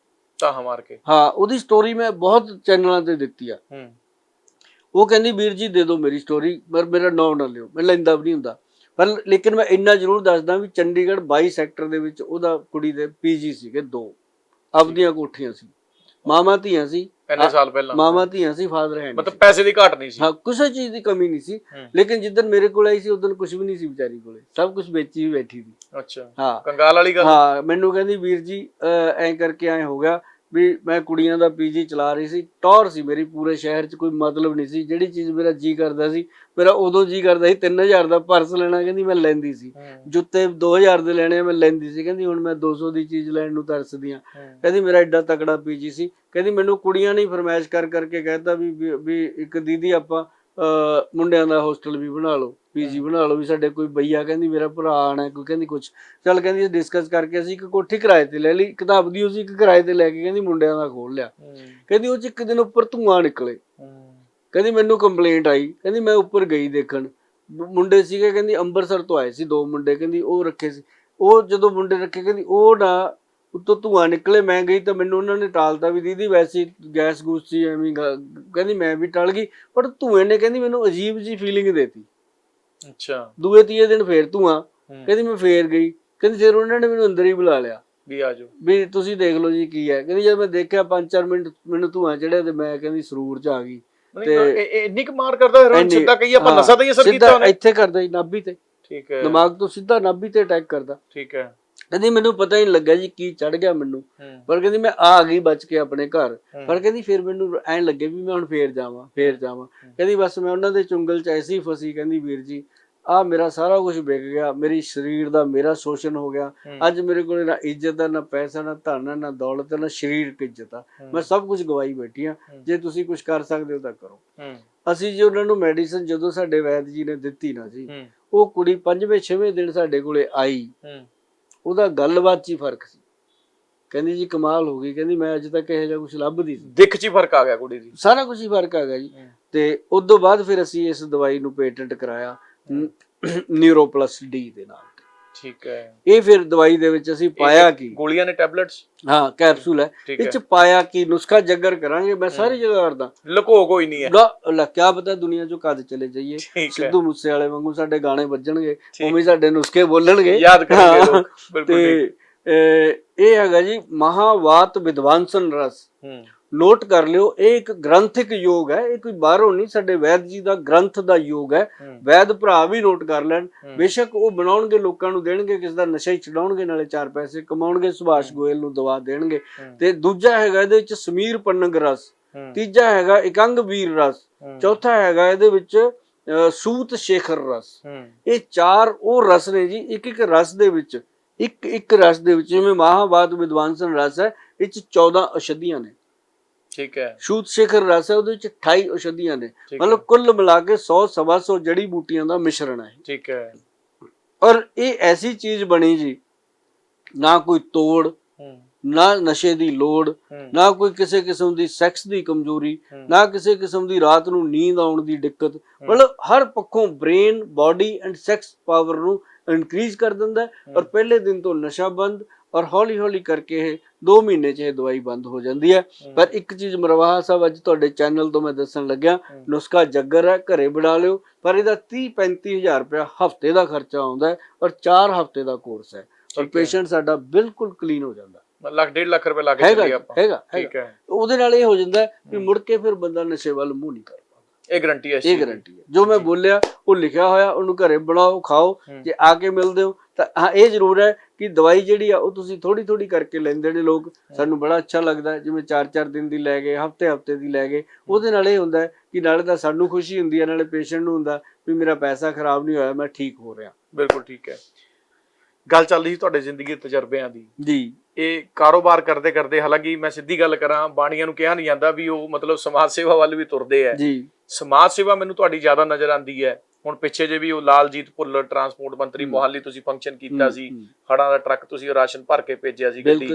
ਤਾਹਾ ਮਾਰ ਕੇ। ਹਾਂ, ਉਹਦੀ ਸਟੋਰੀ ਮੈਂ ਬਹੁਤ ਚੈਨਲਾਂ ਤੇ ਦਿੱਤੀ ਆ। ਉਹ ਕਹਿੰਦੀ ਵੀਰ ਜੀ ਦੇ ਦਿਓ ਮੇਰੀ ਸਟੋਰੀ, ਪਰ ਮੇਰਾ ਨਾਂ ਨਾ ਲਿਓ, ਮੈਂ ਲੈਂਦਾ ਵੀ ਨਹੀਂ ਹੁੰਦਾ। ਪਰ ਲੇਕਿਨ ਮੈਂ ਇੰਨਾ ਜ਼ਰੂਰ ਦੱਸਦਾ ਵੀ ਚੰਡੀਗੜ੍ਹ 22 ਸੈਕਟਰ ਦੇ ਵਿੱਚ ਉਹਦਾ ਕੁੜੀ ਦੇ PG ਸੀਗੇ 2 ਆਪਦੀਆਂ ਕੋਠੀਆਂ ਸੀ। ਮਾਮਾ ਧੀਆਂ ਸੀ, ਇੰਨੇ ਸਾਲ ਪਹਿਲਾਂ ਮਾਮਾ ਧੀਆਂ ਸੀ, ਫਾਦਰ ਹੈ ਮਤਲਬ ਪੈਸੇ ਦੀ ਘਾਟ ਨਹੀਂ ਸੀ। ਹਾਂ, ਕਿਸੇ ਚੀਜ਼ ਦੀ ਕਮੀ ਨਹੀਂ ਸੀ। ਲੇਕਿਨ ਜਿੱਦਣ ਮੇਰੇ ਕੋਲ ਆਈ ਸੀ ਉਦੋਂ ਕੁਝ ਵੀ ਨਹੀਂ ਸੀ ਵਿਚਾਰੀ ਕੋਲੇ, ਸਭ ਕੁਝ ਵੇਚੀ ਹੀ ਬੈਠੀ ਸੀ। ਅੱਛਾ, ਹਾਂ, ਕੰਗਾਲ ਵਾਲੀ ਗੱਲ। ਹਾਂ, ਮੈਨੂੰ ਕਹਿੰਦੀ ਵੀਰ ਜੀ ਐਂ ਕਰਕੇ ਐਂ ਹੋ ਗਿਆ ਵੀ ਮੈਂ ਕੁੜੀਆਂ ਦਾ ਪੀਜੀ ਚਲਾ ਰਹੀ ਸੀ, ਟੌਰ ਸੀ ਮੇਰੀ, ਪੂਰੇ ਸ਼ਹਿਰ 'ਚ ਕੋਈ ਮਤਲਬ ਨਹੀਂ ਸੀ। ਜਿਹੜੀ ਚੀਜ਼ ਮੇਰਾ ਜੀ ਕਰਦਾ ਸੀ, ਮੇਰਾ ਉਦੋਂ ਜੀ ਕਰਦਾ ਸੀ 3000 ਦਾ ਪਰਸ ਲੈਣਾ, ਕਹਿੰਦੀ ਮੈਂ ਲੈਂਦੀ ਸੀ। ਜੁੱਤੇ 2000 ਦੇ ਲੈਣੇ ਮੈਂ ਲੈਂਦੀ ਸੀ। ਕਹਿੰਦੀ ਹੁਣ ਮੈਂ 200 ਦੀ ਚੀਜ਼ ਲੈਣ ਨੂੰ ਤਰਸਦੀ ਆ। ਕਹਿੰਦੀ ਮੇਰਾ ਐਡਾ ਤਕੜਾ ਪੀਜੀ ਸੀ। ਕਹਿੰਦੀ ਮੈਨੂੰ ਕੁੜੀਆਂ ਨੇ ਫਰਮਾਇਸ਼ ਕਰ ਕਰਕੇ ਕਹਿਤਾ ਵੀ ਇੱਕ ਦੀਦੀ ਆਪਾਂ ਮੁੰਡਿਆਂ ਦਾ ਹੋਸਟਲ ਵੀ ਬਣਾ ਲਓ, ਪੀਜੀ ਬਣਾ ਲਓ, ਵੀ ਸਾਡੇ ਕੋਈ ਬਈਆ, ਕਹਿੰਦੀ ਮੇਰਾ ਭਰਾ ਆਣਾ ਕੋਈ, ਕਹਿੰਦੀ ਕੁਛ ਚੱਲ, ਕਹਿੰਦੀ ਡਿਸਕਸ ਕਰਕੇ ਅਸੀਂ ਇੱਕ ਕੋਠੀ ਕਿਰਾਏ ਤੇ ਲੈ ਲਈ, ਕਿਤਾਬ ਦੀ ਉਸੇ ਇੱਕ ਕਿਰਾਏ ਤੇ ਲੈ ਕੇ ਕਹਿੰਦੀ ਮੁੰਡਿਆਂ ਦਾ ਖੋਲ ਲਿਆ। ਕਹਿੰਦੀ ਉਹ 'ਚ ਇੱਕ ਦਿਨ ਉੱਪਰ ਧੂਆਂ ਨਿਕਲੇ। ਕਹਿੰਦੀ ਮੈਨੂੰ ਕੰਪਲੇਂਟ ਆਈ। ਕਹਿੰਦੀ ਮੈਂ ਉੱਪਰ ਗਈ ਦੇਖਣ, ਮੁੰਡੇ ਸੀਗੇ, ਕਹਿੰਦੀ ਅੰਮ੍ਰਿਤਸਰ ਤੋਂ ਆਏ ਸੀ 2 ਮੁੰਡੇ, ਕਹਿੰਦੀ ਉਹ ਰੱਖੇ ਸੀ। ਉਹ ਜਦੋਂ ਮੁੰਡੇ ਰੱਖੇ, ਕਹਿੰਦੀ ਉਹ ਨਾ ਉੱਤੋਂ ਧੂਆਂ ਨਿਕਲੇ, ਮੈਂ ਗਈ ਤਾਂ ਮੈਨੂੰ ਉਹਨਾਂ ਨੇ ਟਾਲਤਾ ਵੀ ਦੀਦੀ ਵੈਸੇ ਗੈਸ ਗੂਸ ਸੀ ਐਵੇਂ। ਕਹਿੰਦੀ ਮੈਂ ਵੀ ਟਲ ਗਈ, ਪਰ ਧੂਏ ਨੇ ਕਹਿੰਦੀ ਮੈਨੂੰ ਅਜੀਬ ਜੀ ਫੀਲਿੰਗ ਦੇਤੀ। ਅੱਛਾ, ਦੂਏ ਤੀਏ ਦਿਨ ਫੇਰ ਧੂਆਂ। ਕਹਿੰਦੀ ਮੈਂ ਫੇਰ ਗਈ। ਕਹਿੰਦੀ ਫਿਰ ਉਹਨਾਂ ਨੇ ਮੈਨੂੰ ਅੰਦਰ ਹੀ ਬੁਲਾ ਲਿਆ ਵੀ ਆਜੋ, ਵੀ ਤੁਸੀਂ ਦੇਖ ਲਓ ਜੀ ਕੀ ਹੈ। ਕਹਿੰਦੀ ਜਦ ਮੈਂ ਦੇਖਿਆ 5-4 ਮਿੰਟ ਮੈਨੂੰ ਧੂਆਂ ਚੜਿਆ ਤੇ ਮੈਂ ਕਹਿੰਦੀ ਸਰੂਰ 'ਚ ਆ ਗਈ। ਤੇ ਇੰਨੀ ਕੁ ਮਾਰ ਕਰਦਾ, ਸਿੱਧਾ ਕਹੀ ਆਪਾਂ ਨਸ਼ਾ ਤਾਂ ਹੀ ਅਸਰ ਕੀਤਾ ਉਹਨੇ, ਇੱਥੇ ਕਰਦਾ ਜੀ ਨਾਭੀ ਤੇ। ਠੀਕ ਹੈ, ਦਿਮਾਗ ਤੋਂ ਸਿੱਧਾ ਨਾਭੀ ਤੇ ਅਟੈਕ ਕਰਦਾ। ਠੀਕ ਹੈ। ਕਹਿੰਦੀ ਮੈਨੂੰ ਪਤਾ ਹੀ ਨਹੀਂ ਲੱਗਿਆ ਜੀ ਕੀ ਚੜ ਗਿਆ ਮੈਨੂੰ, ਪਰ ਕਹਿੰਦੀ ਮੈਂ ਆ ਗਈ ਬਚ ਕੇ ਆਪਣੇ ਘਰ। ਪਰ ਕਹਿੰਦੀ ਫਿਰ ਮੈਨੂੰ ਐਂ ਲੱਗੇ ਵੀ ਮੈਂ ਹੁਣ ਫੇਰ ਜਾਵਾਂ। ਕਹਿੰਦੀ ਬਸ ਮੈਂ ਉਹਨਾਂ ਦੇ ਚੁੰਗਲ 'ਚ ਐਸੀ ਫਸੀ, ਕਹਿੰਦੀ ਵੀਰ ਜੀ ਆ ਮੇਰਾ ਸਾਰਾ ਕੁਝ ਵਿਕ ਗਿਆ, ਮੇਰੀ ਸਰੀਰ ਦਾ ਮੇਰਾ ਸ਼ੋਸ਼ਣ ਹੋ ਗਿਆ। ਅੱਜ ਮੇਰੇ ਕੋਲ ਨਾ ਇੱਜ਼ਤ ਆ, ਨਾ ਪੈਸਾ, ਨਾ ਧਨ, ਨਾ ਦੌਲਤ, ਨਾ ਸਰੀਰਕ ਇੱਜ਼ਤ ਆ, ਮੈਂ ਸਭ ਕੁਝ ਗਵਾਈ ਬੈਠੀ ਆ। ਜੇ ਤੁਸੀਂ ਕੁਝ ਕਰ ਸਕਦੇ ਹੋ ਤਾਂ ਕਰੋ। ਅਸੀਂ ਜੀ ਉਹਨਾਂ ਨੂੰ ਮੈਡੀਸਨ ਜਦੋਂ ਸਾਡੇ ਵੈਦ ਜੀ ਨੇ ਦਿੱਤੀ ਨਾ ਜੀ, ਉਹ ਕੁੜੀ 5ਵੇਂ-6ਵੇਂ ਦਿਨ ਸਾਡੇ ਕੋਲੇ ਆਈ, ਉਹਦਾ ਗੱਲਬਾਤ 'ਚ ਹੀ ਫਰਕ ਸੀ। ਕਹਿੰਦੀ ਜੀ ਕਮਾਲ ਹੋ ਗਈ, ਕਹਿੰਦੀ ਮੈਂ ਅੱਜ ਤੱਕ ਇਹੋ ਜਿਹਾ ਕੁਝ ਲੱਭਦੀ ਸੀ। ਦਿੱਖ 'ਚ ਹੀ ਫਰਕ ਆ ਗਿਆ ਕੁੜੀ ਦੀ, ਸਾਰਾ ਕੁਝ ਹੀ ਫਰਕ ਆ ਗਿਆ ਜੀ। ਤੇ ਉਦੋਂ ਬਾਅਦ ਫਿਰ ਅਸੀਂ ਇਸ ਦਵਾਈ ਨੂੰ ਪੇਟੈਂਟ ਕਰਾਇਆ ਨਿਊਰੋਪਲਸ ਡੀ ਦੇ ਨਾਲ। ਠੀਕ ਹੈ। ਇਹ ਫਿਰ ਦਵਾਈ ਦੇ ਵਿੱਚ ਅਸੀਂ ਪਾਇਆ ਕੀ, ਗੋਲੀਆਂ ਨੇ, ਟੈਬਲੇਟਸ, ਹਾਂ ਕੈਪਸੂਲ ਹੈ, ਇਹ 'ਚ ਪਾਇਆ ਕੀ ਨੁਸਖਾ ਜੱਗਰ ਕਰਾਂਗੇ। ਮੈਂ ਸਾਰੀ ਜਗ੍ਹਾ ਕਰਦਾ, ਲੁਕੋ ਕੋਈ ਨਹੀਂ ਹੈ। ਕਿਆ ਪਤਾ ਦੁਨੀਆ 'ਚੋਂ ਕਦ ਚਲੇ ਜਾਈਏ, ਸਿੱਧੂ ਮੂਸੇ ਵਾਲੇ ਵਾਂਗੂ ਸਾਡੇ ਗਾਣੇ ਵੱਜਣਗੇ, ਉਵੇਂ ਸਾਡੇ ਨੁਸਖੇ ਬੋਲਣਗੇ, ਯਾਦ ਕਰਨਗੇ ਲੋਕ। ਤੇ ਇਹ ਹੈਗਾ ਜੀ ਮਹਾਵਾਤ ਵਿਦਵਾਂਸਨ ਰਸ। ਨੋਟ ਕਰ ਲਿਓ, ਇਹ ਇੱਕ ਗ੍ਰੰਥਿਕ ਯੋਗ ਹੈ, ਇਹ ਕੋਈ ਬਾਹਰੋਂ ਨਹੀਂ, ਸਾਡੇ ਵੈਦ ਜੀ ਦਾ ਗ੍ਰੰਥ ਦਾ ਯੋਗ ਹੈ। ਵੈਦ ਭਰਾ ਵੀ ਨੋਟ ਕਰ ਲੈਣ। ਬੇਸ਼ੱਕ ਉਹ ਬਣਾਉਣਗੇ, ਲੋਕਾਂ ਨੂੰ ਦੇਣਗੇ, ਕਿਸੇ ਦਾ ਨਸ਼ਾ ਹੀ ਛਡਾਉਣਗੇ, ਨਾਲੇ 4 ਪੈਸੇ ਕਮਾਉਣਗੇ, ਸੁਭਾਸ਼ ਗੋਇਲ ਨੂੰ ਦਵਾ ਦੇਣਗੇ। ਤੇ ਦੂਜਾ ਹੈਗਾ ਇਹਦੇ ਵਿੱਚ ਸਮੀਰ ਪੰਨਗ ਰਸ, ਤੀਜਾ ਹੈਗਾ ਇਕੰਗ ਵੀਰ ਰਸ, ਚੌਥਾ ਹੈਗਾ ਇਹਦੇ ਵਿੱਚ ਸੂਤ ਸ਼ੇਖਰ ਰਸ। ਇਹ 4 ਉਹ ਰਸ ਨੇ ਜੀ, ਇੱਕ ਰਸ ਦੇ ਵਿੱਚ, ਇੱਕ ਰਸ ਦੇ ਵਿੱਚ, ਜਿਵੇਂ ਮਹਾਵਾਤ ਵਿਦਵਾਂਸਨ ਰਸ ਹੈ, ਇਹ 'ਚ 14 ਔਸ਼ਧੀਆਂ ਨੇ। ਠੀਕ ਹੈ। ਸੂਤ ਸ਼ੇਖਰ ਰਸ ਹੈ, ਉਹਦੇ ਵਿੱਚ 28 ਔਸ਼ਧੀਆਂ ਨੇ, ਮਤਲਬ ਕੁੱਲ ਮਿਲਾ ਕੇ 100-125 ਜੜੀ ਬੂਟੀਆਂ ਦਾ ਮਿਸ਼ਰਣ ਹੈ। ਠੀਕ ਹੈ। ਔਰ ਇਹ ਐਸੀ ਚੀਜ਼ ਬਣੀ ਜੀ, ਨਾ ਕੋਈ ਤੋੜ, ਨਾ ਨਸ਼ੇ ਦੀ ਲੋੜ, ਨਾ ਕੋਈ ਕਿਸੇ ਕਿਸਮ ਦੀ ਸੈਕਸ ਦੀ ਕਮਜ਼ੋਰੀ, ਨਾ ਕਿਸੇ ਕਿਸਮ ਦੀ ਰਾਤ ਨੂੰ ਨੀਂਦ ਆਉਣ ਦੀ ਦਿੱਕਤ, ਮਤਲਬ ਹਰ ਪੱਖੋਂ brain, body and sex power ਨੂੰ ਇਨਕਰੀਜ਼ ਕਰ ਦਿੰਦਾ। ਔਰ ਪਹਿਲੇ ਦਿਨ ਤੋਂ ਨਸ਼ਾ ਬੰਦ, ਔਰ ਹੌਲੀ ਹੌਲੀ ਕਰਕੇ ਇਹ 2 ਮਹੀਨੇ 'ਚ ਇਹ ਦਵਾਈ ਬੰਦ ਹੋ ਜਾਂਦੀ ਹੈ। ਪਰ ਇੱਕ ਚੀਜ਼ ਮਰਵਾਹਾ ਸਾਹਿਬ ਅੱਜ ਤੁਹਾਡੇ ਚੈਨਲ ਤੋਂ ਮੈਂ ਦੱਸਣ ਲੱਗਿਆ, ਨੁਸਖਾ ਜੱਗਰ ਹੈ, ਘਰੇ ਬਣਾ ਲਿਓ, ਪਰ ਇਹਦਾ 30-35 ਹਜ਼ਾਰ ਰੁਪਇਆ ਹਫ਼ਤੇ ਦਾ ਖਰਚਾ ਆਉਂਦਾ ਹੈ, ਔਰ 4 ਹਫ਼ਤੇ ਦਾ ਕੋਰਸ ਹੈ, ਔਰ ਪੇਸ਼ੈਂਟ ਸਾਡਾ ਬਿਲਕੁਲ ਕਲੀਨ ਹੋ ਜਾਂਦਾ। $1.5 ਲੱਖ ਰੁਪਏ ਲੱਗ ਜਾਂਦੀ ਹੈ ਹੈਗਾ। ਉਹਦੇ ਨਾਲ ਇਹ ਹੋ ਜਾਂਦਾ ਵੀ ਮੁੜ ਕੇ ਫਿਰ ਬੰਦਾ ਨਸ਼ੇ ਵੱਲ ਮੂੰਹ ਨਹੀਂ ਕਰਦਾ। ਇਹ ਗਰੰਟੀ ਹੈ, ਇਹ ਗਰੰਟੀ ਹੈ। ਜੋ ਮੈਂ ਬੋਲਿਆ ਉਹ ਲਿਖਿਆ ਹੋਇਆ, ਉਹਨੂੰ ਘਰੇ ਬਣਾਓ, ਖਾਓ। ਜੇ ਆ ਕੇ ਮਿਲਦੇ ਹੋ ਤਾਂ ਹਾਂ ਇਹ ਜ਼ਰੂਰ ਹੈ ਕਿ ਦਵਾਈ ਜਿਹੜੀ ਆ ਉਹ ਤੁਸੀਂ ਥੋੜੀ ਕਰਕੇ ਲੈਂਦੇ ਨੇ ਲੋਕ, ਸਾਨੂੰ ਬੜਾ ਅੱਛਾ ਲੱਗਦਾ। ਜਿਵੇਂ 4-4 ਦਿਨ ਦੀ ਲੈ ਗਏ, ਹਫ਼ਤੇ ਦੀ ਲੈ ਗਏ, ਉਹਦੇ ਨਾਲ ਇਹ ਹੁੰਦਾ ਕਿ ਨਾਲੇ ਤਾਂ ਸਾਨੂੰ ਖੁਸ਼ੀ ਹੁੰਦੀ ਹੈ, ਨਾਲੇ ਪੇਸ਼ੈਂਟ ਨੂੰ ਹੁੰਦਾ ਵੀ ਮੇਰਾ ਪੈਸਾ ਖਰਾਬ ਨਹੀਂ ਹੋਇਆ, ਮੈਂ ਠੀਕ ਹੋ ਰਿਹਾ। ਬਿਲਕੁਲ ਠੀਕ ਹੈ। ਗੱਲ ਚੱਲ ਰਹੀ ਸੀ ਤੁਹਾਡੇ ਜ਼ਿੰਦਗੀ ਦੇ ਤਜਰਬਿਆਂ ਦੀ ਜੀ। ਇਹ ਕਾਰੋਬਾਰ ਕਰਦੇ ਕਰਦੇ, ਹਾਲਾਂਕਿ ਮੈਂ ਸਿੱਧੀ ਗੱਲ ਕਰਾਂ, ਬਾਣੀਆਂ ਨੂੰ ਕਿਹਾ ਨਹੀਂ ਜਾਂਦਾ ਵੀ ਉਹ ਮਤਲਬ ਸਮਾਜ ਸੇਵਾ ਵੱਲ ਵੀ ਤੁਰਦੇ ਹੈ ਜੀ। ਸਮਾਜ ਸੇਵਾ ਮੈਨੂੰ ਤੁਹਾਡੀ ਜ਼ਿਆਦਾ ਨਜ਼ਰ ਆਉਂਦੀ ਹੈ। ਹੁਣ ਪਿੱਛੇ ਜੇ ਵੀ ਉਹ ਲਾਲਜੀਤ ਭੁੱਲਰ ਟਰਾਂਸਪੋਰਟ ਮੰਤਰੀ ਮੋਹਾਲੀ ਤੁਸੀਂ ਫੰਕਸ਼ਨ ਕੀਤਾ ਸੀ, ਹੜਾਂ ਦਾ ਟਰੱਕ ਤੁਸੀਂ ਰਾਸ਼ਨ ਭਰ ਕੇ ਭੇਜਿਆ ਸੀ ਗੱਡੀ,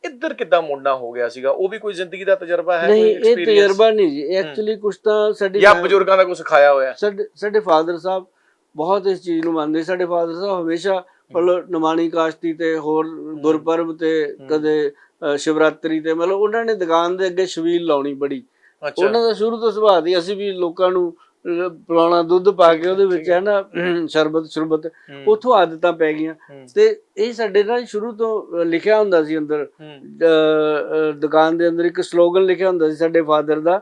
ਇੱਧਰ ਕਿੱਦਾਂ ਮੁੰਡਾ ਹੋ ਗਿਆ ਸੀਗਾ? ਉਹ ਵੀ ਕੋਈ ਜ਼ਿੰਦਗੀ ਦਾ ਤਜਰਬਾ ਹੈ? ਨਹੀਂ, ਇਹ ਤਜਰਬਾ ਨਹੀਂ ਜੀ, ਐਕਚੁਅਲੀ ਕੁਝ ਤਾਂ ਸਾਡੇ ਜਾਂ ਬਜ਼ੁਰਗਾਂ ਦਾ ਕੁਝ ਸਿਖਾਇਆ ਹੋਇਆ। ਸਾਡੇ ਫਾਦਰ ਸਾਹਿਬ ਬਹੁਤ ਇਸ ਚੀਜ਼ ਨੂੰ ਮੰਨਦੇ। ਸਾਡੇ ਫਾਦਰ ਸਾਹਿਬ ਹਮੇਸ਼ਾ ਮਤਲਬ ਨਿਮਾਣੀ ਕਾਸ਼ਤੀ ਤੇ ਹੋਰ ਗੁਰਪੁਰਬ ਤੇ ਕਦੇ ਸ਼ਿਵਰਾਤਰੀ ਤੇ ਮਤਲਬ ਉਹਨਾਂ ਨੇ ਦੁਕਾਨ ਦੇ ਅੱਗੇ ਛਬੀਲ ਲਾਉਣੀ ਬੜੀ, ਉਹਨਾਂ ਦਾ ਸ਼ੁਰੂ ਤੋਂ ਸੁਭਾਅ ਸੀ। ਅਸੀਂ ਵੀ ਲੋਕਾਂ ਨੂੰ ਪੁਰਾਣਾ ਦੁੱਧ ਪਾ ਕੇ ਉਹਦੇ ਵਿੱਚ ਹੈ ਨਾ ਸ਼ਰਬਤ ਉੱਥੋਂ ਆਦਤਾਂ ਪੈ ਗਈਆਂ। ਤੇ ਇਹ ਸਾਡੇ ਨਾਲ ਸ਼ੁਰੂ ਤੋਂ ਲਿਖਿਆ ਹੁੰਦਾ ਸੀ ਅੰਦਰ, ਦੁਕਾਨ ਦੇ ਅੰਦਰ ਇੱਕ ਸਲੋਗਨ ਲਿਖਿਆ ਹੁੰਦਾ ਸੀ ਸਾਡੇ ਫਾਦਰ ਦਾ,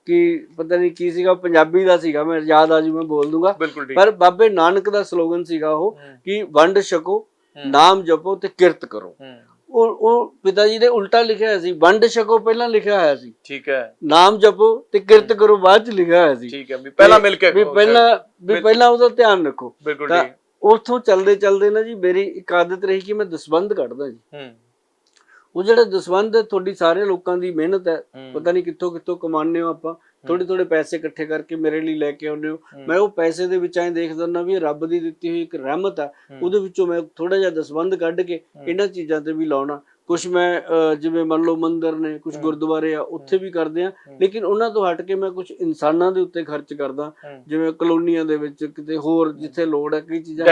ਕਿ ਪਤਾ ਨਹੀਂ ਕੀ ਸੀਗਾ, ਪੰਜਾਬੀ ਦਾ ਸੀਗਾ, ਮੈਂ ਯਾਦ ਆ ਜੂ ਮੈਂ ਬੋਲ ਦੂੰਗਾ, ਪਰ ਬਾਬੇ ਨਾਨਕ ਦਾ ਸਲੋਗਨ ਸੀਗਾ ਉਹ, ਕਿ ਵੰਡ ਛਕੋ, ਨਾਮ ਜਪੋ ਤੇ ਕਿਰਤ ਕਰੋ। ਉਹ ਪਿਤਾ ਜੀ ਨੇ ਉਲਟਾ ਲਿਖਿਆ ਹੋਇਆ ਸੀ, ਵੰਡ ਛਕੋ ਪਹਿਲਾਂ ਲਿਖਿਆ ਹੋਇਆ ਸੀ, ਠੀਕ ਹੈ, ਨਾਮ ਜਪੋ ਤੇ ਕਿਰਤ ਕਰੋ ਬਾਅਦ ਚ ਲਿਖਿਆ ਹੋਇਆ ਸੀ, ਠੀਕ ਹੈ, ਵੀ ਪਹਿਲਾਂ ਮਿਲ ਕੇ, ਵੀ ਪਹਿਲਾਂ ਉਹਦਾ ਧਿਆਨ ਰੱਖੋ। ਤਾਂ ਉੱਥੋਂ ਚੱਲਦੇ ਨਾ ਜੀ ਮੇਰੀ ਇੱਕ ਆਦਤ ਰਹੀ ਕਿ ਮੈਂ ਦਸਵੰਧ ਕੱਢਦਾ ਜੀ। ਉਹ ਜਿਹੜਾ ਦਸਵੰਧ ਹੈ ਤੁਹਾਡੀ ਸਾਰੇ ਲੋਕਾਂ ਦੀ ਮਿਹਨਤ ਹੈ, ਪਤਾ ਨਹੀਂ ਕਿੱਥੋਂ ਕਮਾਉਂਦੇ ਹੋ, ਆਪਾਂ ਥੋੜੇ ਪੈਸੇ ਇਕੱਠੇ ਕਰਕੇ ਮੇਰੇ ਲਈ ਲੈ ਕੇ ਆਉਂਦੇ ਹੋ। ਮੈਂ ਉਹ ਪੈਸੇ ਦੇ ਵਿੱਚ ਐਂ ਦੇਖਦਾ ਹੁੰਦਾ ਵੀ ਰੱਬ ਦੀ ਦਿੱਤੀ ਹੋਈ ਇੱਕ ਰਹਿਮਤ ਆ, ਉਹਦੇ ਵਿੱਚੋਂ ਮੈਂ ਥੋੜਾ ਜਿਹਾ ਦਸਵੰਧ ਕੱਢ ਕੇ ਇਹਨਾਂ ਚੀਜ਼ਾਂ ਤੇ ਵੀ ਲਾਉਣਾ। ਕੁਛ ਮੈਂ ਜਿਵੇਂ ਮੰਨ ਲਓ ਮੰਦਿਰ ਨੇ, ਕੁਛ ਗੁਰਦੁਆਰੇ ਆ, ਉੱਥੇ ਵੀ ਕਰਦੇ ਆ, ਲੇਕਿਨ ਉਹਨਾਂ ਤੋਂ ਹਟ ਕੇ ਮੈਂ ਕੁਛ ਇਨਸਾਨਾਂ ਦੇ ਉੱਤੇ ਖਰਚ ਕਰਦਾ, ਜਿਵੇਂ ਕਲੋਨੀਆਂ ਦੇ ਵਿੱਚ, ਕਿਤੇ ਹੋਰ ਜਿੱਥੇ ਲੋੜ ਹੈ। ਕਈ ਚੀਜ਼ਾਂ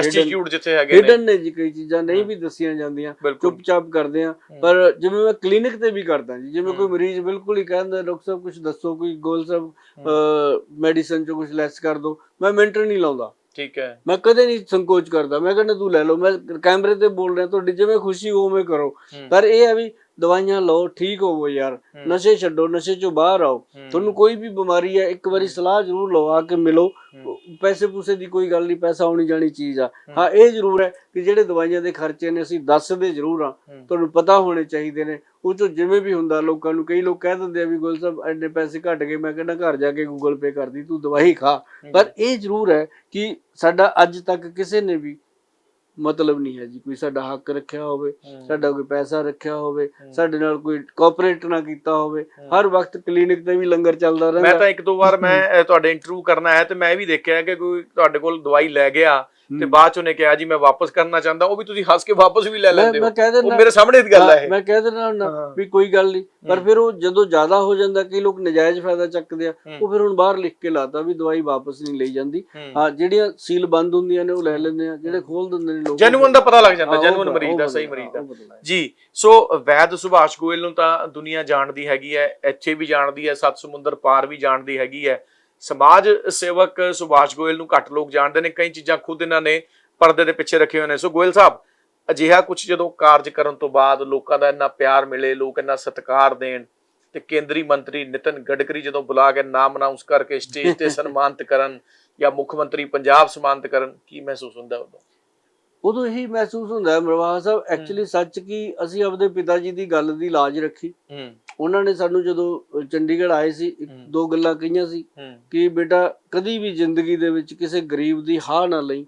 ਹਿਡਨ ਨੇ ਜੀ, ਕਈ ਚੀਜ਼ਾਂ ਨਹੀਂ ਵੀ ਦੱਸੀਆਂ ਜਾਂਦੀਆਂ, ਚੁੱਪ-ਚਾਪ ਕਰਦੇ ਆ। ਪਰ ਜਿਵੇਂ ਮੈਂ ਕਲੀਨਿਕ ਤੇ ਵੀ ਕਰਦਾ ਜੀ, ਜਿਵੇਂ ਕੋਈ ਮਰੀਜ਼ ਬਿਲਕੁਲ ਹੀ ਕਹਿੰਦਾ ਡਾਕਟਰ ਸਾਹਿਬ ਕੁਛ ਦੱਸੋ, ਕੋਈ ਗੋਲ ਸਾਹਿਬ ਮੈਡੀਸਨ ਚੋਂ ਕੁਛ ਲੈਸ ਕਰ ਦੋ, ਮੈਂ ਮਿੰਟ ਨਹੀਂ ਲਾਉਂਦਾ, ਠੀਕ ਹੈ, ਮੈਂ ਕਦੇ ਨਹੀਂ ਸੰਕੋਚ ਕਰਦਾ, ਮੈਂ ਕਹਿੰਦਾ ਤੂੰ ਲੈ ਲਓ, ਮੈਂ ਕੈਮਰੇ ਤੇ ਬੋਲ ਰਿਹਾ, ਤੁਹਾਡੀ ਜਿਵੇਂ ਖੁਸ਼ੀ ਉਵੇਂ ਕਰੋ। ਪਰ ਇਹ ਹੈ ਵੀ ਦਵਾਈਆਂ ਲਓ, ਠੀਕ ਹੋਵੋ ਯਾਰ, ਨਸ਼ੇ ਛੱਡੋ, ਨਸ਼ੇ ਚੋਂ ਬਾਹਰ ਆਓ। ਤੁਹਾਨੂੰ ਕੋਈ ਵੀ ਬਿਮਾਰੀ ਹੈ, ਇੱਕ ਵਾਰੀ ਸਲਾਹ ਜ਼ਰੂਰ ਲਓ, ਆ ਕੇ ਮਿਲੋ। ਪੈਸੇ ਪੂਸੇ ਦੀ ਕੋਈ ਗੱਲ ਨਹੀਂ, ਪੈਸਾ ਆਉਣੀ ਜਾਣੀ ਚੀਜ਼ ਆ। ਹਾਂ ਇਹ ਜ਼ਰੂਰ ਹੈ ਕਿ ਜਿਹੜੇ ਦਵਾਈਆਂ ਦੇ ਖਰਚੇ ਨੇ ਅਸੀਂ ਦੱਸਦੇ ਜ਼ਰੂਰ ਆ, ਤੁਹਾਨੂੰ ਪਤਾ ਹੋਣੇ ਚਾਹੀਦੇ ਨੇ। ਉਹ ਚੋਂ ਜਿਵੇਂ ਵੀ ਹੁੰਦਾ ਲੋਕਾਂ ਨੂੰ, ਕਈ ਲੋਕ ਕਹਿ ਦਿੰਦੇ ਆ ਵੀ ਗੋਲ ਸਾਹਿਬ ਇੰਨੇ ਪੈਸੇ ਘੱਟ ਗਏ, ਮੈਂ ਕਹਿੰਦਾ ਘਰ ਜਾ ਕੇ ਗੂਗਲ ਪੇ ਕਰਦੀ, ਤੂੰ ਦਵਾਈ ਖਾ। ਪਰ ਇਹ ਜ਼ਰੂਰ ਹੈ ਕਿ ਸਾਡਾ ਅੱਜ ਤੱਕ ਕਿਸੇ ਨੇ ਵੀ ਮਤਲਬ ਨਹੀਂ ਹੈ ਜੀ ਕੋਈ ਸਾਡਾ ਹੱਕ ਰੱਖਿਆ ਹੋਵੇ, ਸਾਡਾ ਕੋਈ ਪੈਸਾ ਰੱਖਿਆ ਹੋਵੇ, ਸਾਡੇ ਨਾਲ ਕੋਈ ਕੋਆਪਰੇਟ ਨਾ ਕੀਤਾ ਹੋਵੇ। ਹਰ ਵਕਤ ਕਲੀਨਿਕ ਤੇ ਵੀ ਲੰਗਰ ਚੱਲਦਾ ਰਹਿੰਦਾ। ਮੈਂ ਤਾਂ ਇੱਕ ਦੋ ਵਾਰ ਮੈਂ ਤੁਹਾਡੇ ਇੰਟਰਵਿਊ ਕਰਨਾ ਹੈ ਤੇ ਮੈਂ ਵੀ ਦੇਖਿਆ ਕਿ ਕੋਈ ਤੁਹਾਡੇ ਕੋਲ ਦਵਾਈ ਲੈ ਗਿਆ ਤੇ ਬਾਅਦ ਚ ਉਹਨੇ ਕਿਹਾ ਜੀ ਮੈਂ ਵਾਪਸ ਕਰਨਾ ਚਾਹੁੰਦਾ, ਉਹ ਵੀ ਤੁਸੀਂ ਹੱਸ ਕੇ ਵਾਪਸ ਵੀ ਲੈ ਲੈਂਦੇ ਹੋ। ਉਹ ਮੇਰੇ ਸਾਹਮਣੇ ਦੀ ਗੱਲ ਹੈ, ਮੈਂ ਕਹਿ ਦਿੰਦਾ ਹੁੰਦਾ ਵੀ ਕੋਈ ਗੱਲ ਨਹੀਂ। ਪਰ ਫਿਰ ਉਹ ਜਦੋਂ ਜ਼ਿਆਦਾ ਹੋ ਜਾਂਦਾ, ਕਈ ਲੋਕ ਨਜਾਇਜ਼ ਫਾਇਦਾ ਚੱਕਦੇ ਆ, ਉਹ ਫਿਰ ਹੁਣ ਬਾਹਰ ਲਿਖ ਕੇ ਲਾਤਾ ਵੀ ਦਵਾਈ ਵਾਪਸ ਨਹੀਂ ਲਈ ਜਾਂਦੀ। ਹਾਂ ਜਿਹੜੀਆਂ ਸੀਲ ਬੰਦ ਹੁੰਦੀਆਂ ਨੇ ਉਹ ਲੈ ਲੈਂਦੇ ਆ, ਜਿਹੜੇ ਖੋਲ ਦਿੰਦੇ ਨੇ ਲੋਕ, ਜੈਨੂਇਨ ਦਾ ਪਤਾ ਲੱਗ ਜਾਂਦਾ, ਜੈਨੂਇਨ ਮਰੀਜ਼ ਦਾ, ਸਹੀ ਮਰੀਜ਼ ਦਾ ਜੀ। ਸੋ ਵੈਦ ਸੁਭਾਸ਼ ਗੋਇਲ ਨੂੰ ਤਾਂ ਦੁਨੀਆ ਜਾਣਦੀ ਹੈਗੀ ਹੈ, ਇੱਥੇ ਵੀ ਜਾਣਦੀ ਹੈ, ਸੱਤ ਸਮੁੰਦਰ ਪਾਰ ਵੀ ਜਾਣਦੀ ਹੈਗੀ ਹੈ। ਸਮਾਜ ਸੇਵਕ ਸੁਭਾਸ਼ ਗੋਇਲ ਨੂੰ ਘੱਟ ਲੋਕ ਜਾਣਦੇ ਨੇ, ਕਈ ਚੀਜ਼ਾਂ ਖੁਦ ਇਹਨਾਂ ਨੇ ਪਰਦੇ ਦੇ ਪਿੱਛੇ ਰੱਖੇ ਹੋਏ ਨੇ। ਸੋ ਗੋਇਲ ਸਾਹਿਬ, ਅਜਿਹਾ ਕੁਝ ਜਦੋਂ ਕਾਰਜ ਕਰਨ ਤੋਂ ਬਾਅਦ ਲੋਕਾਂ ਦਾ ਇੰਨਾ ਪਿਆਰ ਮਿਲੇ, ਲੋਕ ਇੰਨਾ ਸਤਿਕਾਰ ਦੇਣ, ਤੇ ਕੇਂਦਰੀ ਮੰਤਰੀ ਨਿਤਨ ਗਡਕਰੀ ਜਦੋਂ ਬੁਲਾ ਕੇ ਨਾਮ ਅਨਾਉਂਸ ਕਰਕੇ ਸਟੇਜ ਤੇ ਸਨਮਾਨਿਤ ਕਰਨ, ਜਾਂ ਮੁੱਖ ਮੰਤਰੀ ਪੰਜਾਬ ਸਨਮਾਨਿਤ ਕਰਨ, ਕੀ ਮਹਿਸੂਸ ਹੁੰਦਾ ਉਦੋਂ? ਉਦੋਂ ਇਹੀ ਮਹਿਸੂਸ ਹੁੰਦਾ ਹੈ ਮਰਵਾਹਾ ਸਾਹਿਬ, ਐਕਚੁਅਲੀ ਸੱਚ ਕਿ ਅਸੀਂ ਆਪਦੇ ਪਿਤਾ ਜੀ ਦੀ ਗੱਲ ਦੀ ਲਾਜ ਰੱਖੀ। ਉਹਨਾਂ ਨੇ ਸਾਨੂੰ ਜਦੋਂ ਚੰਡੀਗੜ੍ਹ ਆਏ ਸੀ, ਦੋ ਗੱਲਾਂ ਕਹੀਆਂ ਸੀ ਕਿ ਬੇਟਾ ਕਦੀ ਵੀ ਜ਼ਿੰਦਗੀ ਦੇ ਵਿੱਚ ਕਿਸੇ ਗਰੀਬ ਦੀ ਹਾਂ ਨਾ ਲਈ,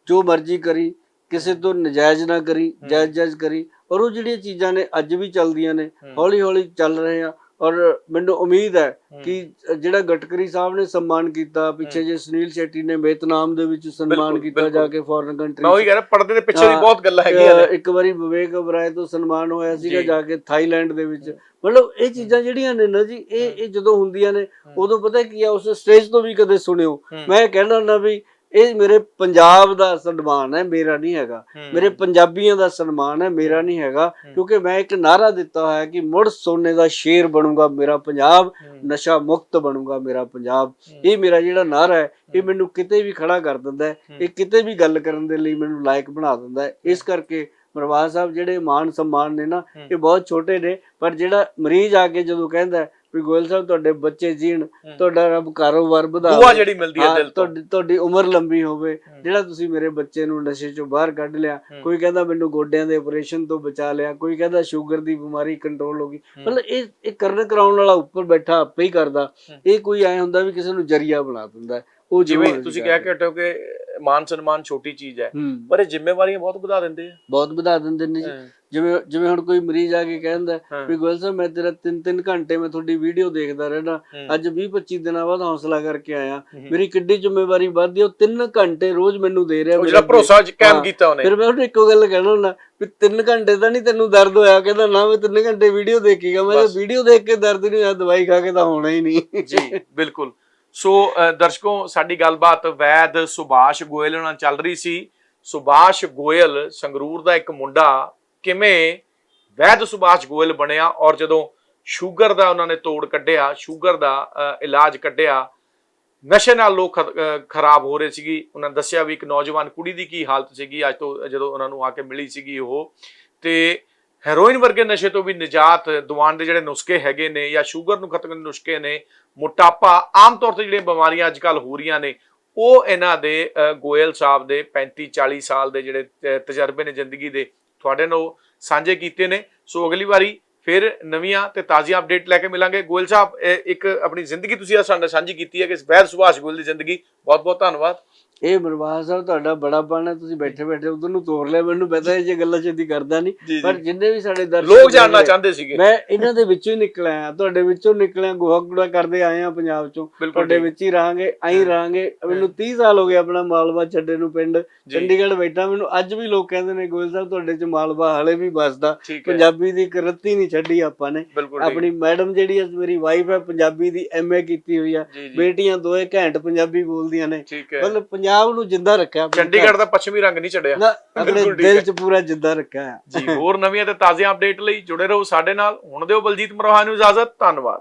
ਜੋ ਮਰਜ਼ੀ ਕਰੀ, ਕਿਸੇ ਤੋਂ ਨਜਾਇਜ਼ ਨਾ ਕਰੀ, ਜਾਇਜ਼ ਕਰੀ। ਔਰ ਉਹ ਜਿਹੜੀਆਂ ਚੀਜ਼ਾਂ ਨੇ ਅੱਜ ਵੀ ਚੱਲਦੀਆਂ ਨੇ, ਹੌਲੀ ਹੌਲੀ ਚੱਲ ਰਹੇ ਆ। ਔਰ ਮੈਨੂੰ ਉਮੀਦ ਹੈ ਕਿ ਜਿਹੜਾ ਗਡਕਰੀ ਸਾਹਿਬ ਨੇ ਸਨਮਾਨ ਕੀਤਾ, ਪਿੱਛੇ ਜੇ ਸੁਨੀਲ ਸ਼ੈਟੀ ਨੇ ਵੀਅਤਨਾਮ ਦੇ ਵਿੱਚ ਸਨਮਾਨ ਕੀਤਾ ਜਾ ਕੇ ਫੋਰਨ ਕੰਟਰੀ, ਮੈਂ ਉਹੀ ਕਹਿ ਰਿਹਾ ਪਰਦੇ ਦੇ ਪਿੱਛੇ ਦੀ ਬਹੁਤ ਗੱਲਾਂ ਹੈਗੀਆਂ ਨੇ। ਇੱਕ ਵਾਰੀ ਵਿਵੇਕ ਓਬਰਾਏ ਤੋਂ ਸਨਮਾਨ ਹੋਇਆ ਸੀਗਾ ਜਾ ਕੇ ਥਾਈਲੈਂਡ ਦੇ ਵਿੱਚ। ਮਤਲਬ ਇਹ ਚੀਜ਼ਾਂ ਜਿਹੜੀਆਂ ਨੇ ਨਾ ਜੀ, ਇਹ ਜਦੋਂ ਹੁੰਦੀਆਂ ਨੇ ਉਦੋਂ ਪਤਾ ਕੀ ਆ, ਉਸ ਸਟੇਜ ਤੋਂ ਵੀ ਕਦੇ ਸੁਣਿਓ। ਮੈਂ ਕਹਿਣਾ ਹੁੰਦਾ ਵੀ ਇਹ ਮੇਰੇ ਪੰਜਾਬ ਦਾ ਸਨਮਾਨ ਹੈ, ਮੇਰਾ ਨਹੀਂ ਹੈਗਾ, ਮੇਰੇ ਪੰਜਾਬੀਆਂ ਦਾ ਸਨਮਾਨ ਹੈ, ਮੇਰਾ ਨਹੀਂ ਹੈਗਾ। ਕਿਉਂਕਿ ਮੈਂ ਇੱਕ ਨਾਅਰਾ ਦਿੱਤਾ ਹੋਇਆ ਕਿ ਮੁੜ ਸੋਨੇ ਦਾ ਸ਼ੇਰ ਬਣੂਗਾ ਮੇਰਾ ਪੰਜਾਬ, ਨਸ਼ਾ ਮੁਕਤ ਬਣੂਗਾ ਮੇਰਾ ਪੰਜਾਬ। ਇਹ ਮੇਰਾ ਜਿਹੜਾ ਨਾਅਰਾ ਹੈ, ਇਹ ਮੈਨੂੰ ਕਿਤੇ ਵੀ ਖੜਾ ਕਰ ਦਿੰਦਾ ਹੈ, ਇਹ ਕਿਤੇ ਵੀ ਗੱਲ ਕਰਨ ਦੇ ਲਈ ਮੈਨੂੰ ਲਾਇਕ ਬਣਾ ਦਿੰਦਾ ਹੈ। ਇਸ ਕਰਕੇ ਮਰਵਾਹਾ ਸਾਹਿਬ ਜਿਹੜੇ ਮਾਨ ਸਨਮਾਨ ਨੇ ਨਾ, ਇਹ ਬਹੁਤ ਛੋਟੇ ਨੇ। ਪਰ ਜਿਹੜਾ ਮਰੀਜ਼ ਆ ਕੇ ਜਦੋਂ ਕਹਿੰਦਾ ਵੀ ਗੋਇਲ ਸਾਹਿਬ ਤੁਹਾਡੇ ਬੱਚੇ ਜੀਣ, ਤੁਹਾਡਾ ਰੱਬ ਕਾਰੋਬਾਰ ਵਧਾਵੇ, ਜਿਹੜੀ ਮਿਲਦੀ ਹੈ ਦਿਲ ਤੋਂ, ਤੁਹਾਡੀ ਉਮਰ ਲੰਬੀ ਹੋਵੇ, ਜਿਹੜਾ ਤੁਸੀਂ ਮੇਰੇ ਬੱਚੇ ਨੂੰ ਨਸ਼ੇ ਚੋਂ ਬਾਹਰ ਕੱਢ ਲਿਆ, ਕੋਈ ਕਹਿੰਦਾ ਮੈਨੂੰ ਗੋਡਿਆਂ ਦੇ ਆਪਰੇਸ਼ਨ ਤੋਂ ਬਚਾ ਲਿਆ, ਕੋਈ ਕਹਿੰਦਾ ਸ਼ੂਗਰ ਦੀ ਬਿਮਾਰੀ ਕੰਟਰੋਲ ਹੋ ਗਈ। ਮਤਲਬ ਇਹ ਕਰਨ ਕਰਾਉਣ ਵਾਲਾ ਉੱਪਰ ਬੈਠਾ ਆਪੇ ਹੀ ਕਰਦਾ। ਇਹ ਕੋਈ ਐ ਹੁੰਦਾ ਵੀ ਕਿਸੇ ਨੂੰ ਜਰੀਆ ਬਣਾ ਦਿੰਦਾ। ਉਹ ਜਿਵੇਂ ਤੁਸੀਂ ਕਹਿ ਕੇ ਹਟੋ ਕਿ ਮਾਨ ਸਨਮਾਨ ਛੋਟੀ ਚੀਜ਼ ਹੈ, ਪਰ ਇਹ ਜ਼ਿੰਮੇਵਾਰੀਆਂ ਬਹੁਤ ਵਧਾ ਦਿੰਦੇ ਆ, ਬਹੁਤ ਵਧਾ ਦਿੰਦੇ ਨੇ ਜੀ। ਜਿਵੇਂ ਹੁਣ ਕੋਈ ਮਰੀਜ਼ ਆ ਕੇ ਕਹਿੰਦਾ ਵੀ ਗੋਇਲ ਸਾਹਿਬ ਮੈਂ ਤੇਰਾ 3-3 ਘੰਟੇ ਮੈਂ ਤੁਹਾਡੀ ਵੀਡੀਓ ਦੇਖਦਾ ਰਹਿਣਾ, ਅੱਜ 20-25 ਦਿਨਾਂ ਬਾਅਦ ਹੌਸਲਾ ਕਰਕੇ ਆਇਆ, ਮੇਰੀ ਕਿੱਡੀ ਜ਼ਿੰਮੇਵਾਰੀ ਵੱਧਦੀ। ਉਹ 3 ਘੰਟੇ ਰੋਜ਼ ਮੈਨੂੰ ਦੇ ਰਿਹਾ, ਜਿਹੜਾ ਭਰੋਸਾ ਕਾਇਮ ਕੀਤਾ ਉਹਨੇ। ਫਿਰ ਮੈਂ ਉਹਨੂੰ ਇੱਕੋ ਗੱਲ ਕਹਿਣਾ ਹੁੰਦਾ ਵੀ 3 ਘੰਟੇ ਤਾਂ ਨਹੀਂ ਤੈਨੂੰ ਦਰਦ ਹੋਇਆ? ਕਹਿੰਦਾ ਨਾ, ਮੈਂ 3 ਘੰਟੇ ਵੀਡੀਓ ਦੇਖੀਗਾ। ਮੈਂ ਵੀਡੀਓ ਦੇਖ ਕੇ ਦਰਦ ਨਹੀਂ ਹੋਇਆ, ਦਵਾਈ ਖਾ ਕੇ ਤਾਂ ਹੋਣਾ ਹੀ ਨਹੀਂ ਜੀ। ਬਿਲਕੁਲ। ਸੋ ਦਰਸ਼ਕੋ, ਸਾਡੀ ਗੱਲਬਾਤ ਵੈਦ ਸੁਭਾਸ਼ ਗੋਇਲ ਨਾਲ ਚੱਲ ਰਹੀ ਸੀ। ਸੁਭਾਸ਼ ਗੋਇਲ ਸੰਗਰੂਰ ਦਾ ਇੱਕ ਮੁੰਡਾ ਕਿਵੇਂ ਵੈਦ ਸੁਭਾਸ਼ ਗੋਇਲ ਬਣਿਆ, ਔਰ ਜਦੋਂ ਸ਼ੂਗਰ ਦਾ ਉਹਨਾਂ ਨੇ ਤੋੜ ਕੱਢਿਆ, ਸ਼ੂਗਰ ਦਾ ਇਲਾਜ ਕੱਢਿਆ। ਨਸ਼ੇ ਨਾਲ ਲੋਕ ਖਰਾਬ ਹੋ ਰਹੇ ਸੀਗੀ। ਉਹਨਾਂ ਨੇ ਦੱਸਿਆ ਵੀ ਇੱਕ ਨੌਜਵਾਨ ਕੁੜੀ ਦੀ ਕੀ ਹਾਲਤ ਸੀਗੀ ਅੱਜ ਤੋਂ, ਜਦੋਂ ਉਹਨਾਂ ਨੂੰ ਆ ਕੇ ਮਿਲੀ ਸੀਗੀ ਉਹ। ਤੇ ਹੈਰੋਇਨ ਵਰਗੇ ਨਸ਼ੇ ਤੋਂ ਵੀ ਨਿਜਾਤ ਦਿਵਾਉਣ ਦੇ ਜਿਹੜੇ ਨੁਸਖੇ ਹੈਗੇ ਨੇ, ਜਾਂ ਸ਼ੂਗਰ ਨੂੰ ਖਤਮ ਕਰਨ ਦੇ ਨੁਸਖੇ ਨੇ, ਮੋਟਾਪਾ, ਆਮ ਤੌਰ ਤੇ ਜਿਹੜੀਆਂ ਬਿਮਾਰੀਆਂ ਅੱਜ ਕੱਲ੍ਹ ਹੋ ਰਹੀਆਂ ਨੇ, ਉਹ ਇਹਨਾਂ ਦੇ ਗੋਇਲ ਸਾਹਿਬ ਦੇ 35-40 ਸਾਲ ਦੇ ਜਿਹੜੇ ਤਜਰਬੇ ਨੇ ਜ਼ਿੰਦਗੀ ਦੇ, ਤੁਹਾਡੇ ਨਾਲ ਸਾਂਝੇ ਕੀਤੇ ਨੇ। ਸੋ ਅਗਲੀ ਵਾਰੀ ਫਿਰ ਨਵੀਆਂ ਤੇ ਤਾਜ਼ੀਆਂ ਅਪਡੇਟ ਲੈ ਕੇ ਮਿਲਾਂਗੇ। ਗੋਇਲ ਸਾਹਿਬ, ਇੱਕ ਆਪਣੀ ਜ਼ਿੰਦਗੀ ਤੁਸੀਂ ਸਾਡੇ ਨਾਲ ਸਾਂਝੀ ਕੀਤੀ ਹੈ ਕਿ ਵੈਦ ਸੁਭਾਸ਼ ਗੋਇਲ ਦੀ ਜ਼ਿੰਦਗੀ, ਬਹੁਤ ਬਹੁਤ ਧੰਨਵਾਦ। ਇਹ ਬਰਬਾਦ ਸਾਹਿਬ ਤੁਹਾਡਾ ਬੜਾ ਬਣ ਹੈ, ਤੁਸੀਂ ਬੈਠੇ ਬੈਠੇ ਉਧਰ ਨੂੰ ਤੋਰ ਲਿਆ। ਮੈਨੂੰ ਪਤਾ ਹੈ ਜੇ ਗੱਲਾਂ ਛੇਤੀ ਕਰਦਾ ਨਹੀਂ, ਪਰ ਜਿੰਨੇ ਵੀ ਸਾਡੇ ਦਰਸ਼ਕ ਲੋਕ ਜਾਣਨਾ ਚਾਹੁੰਦੇ ਸੀਗੇ, ਮੈਂ ਇਹਨਾਂ ਦੇ ਵਿੱਚੋਂ ਹੀ ਨਿਕਲਿਆ, ਤੁਹਾਡੇ ਵਿੱਚੋਂ ਨਿਕਲਿਆ, ਗੋਹਾ ਕੂੜਾ ਕਰਦੇ ਆਏ ਆ ਪੰਜਾਬ ਚੋਂ, ਤੁਹਾਡੇ ਵਿੱਚ ਹੀ ਰਹਾਂਗੇ, ਐਂ ਰਹਾਂਗੇ। ਮੈਨੂੰ 30 ਸਾਲ ਹੋ ਗਏ ਆਪਣਾ ਮਾਲਵਾ ਛੱਡੇ ਨੂੰ, ਪਿੰਡ ਚੰਡੀਗੜ੍ਹ ਬੈਠਾ। ਮੈਨੂੰ ਅੱਜ ਵੀ ਲੋਕ ਕਹਿੰਦੇ ਨੇ ਗੋਇਲ ਸਾਹਿਬ ਤੁਹਾਡੇ ਚ ਮਾਲਵਾ ਹਾਲੇ ਵੀ ਵੱਸਦਾ, ਪੰਜਾਬੀ ਦੀ ਇੱਕ ਰੱਤੀ ਨਹੀਂ ਛੱਡੀ ਆਪਾਂ ਨੇ। ਆਪਣੀ ਮੈਡਮ ਜਿਹੜੀ ਮੇਰੀ ਵਾਈਫ ਹੈ, ਪੰਜਾਬੀ ਦੀ MA ਕੀਤੀ ਹੋਈ ਆ, ਬੇਟੀਆਂ ਦੋਏ ਘੈਂਟ ਪੰਜਾਬੀ ਬੋਲਦੀਆਂ ਨੇ, ਮਤਲਬ ਪੰਜਾਬ ਨੂੰ ਜਿੰਦਾ ਰੱਖਿਆ। ਚੰਡੀਗੜ੍ਹ ਦਾ ਪੱਛਮੀ ਰੰਗ ਨਹੀਂ ਛੱਡਿਆ, ਆਪਣੇ ਦਿਲ ਚ ਪੂਰਾ ਜਿੰਦਾ ਰੱਖਿਆ ਜੀ। ਹੋਰ ਨਵੀਆਂ ਤੇ ਤਾਜ਼ੀਆਂ ਅਪਡੇਟ ਲਈ ਜੁੜੇ ਰਹੋ ਸਾਡੇ ਨਾਲ। ਹੁਣ ਦਿਓ ਬਲਜੀਤ ਮਰੋਹਾ ਨੂੰ ਇਜਾਜ਼ਤ। ਧੰਨਵਾਦ।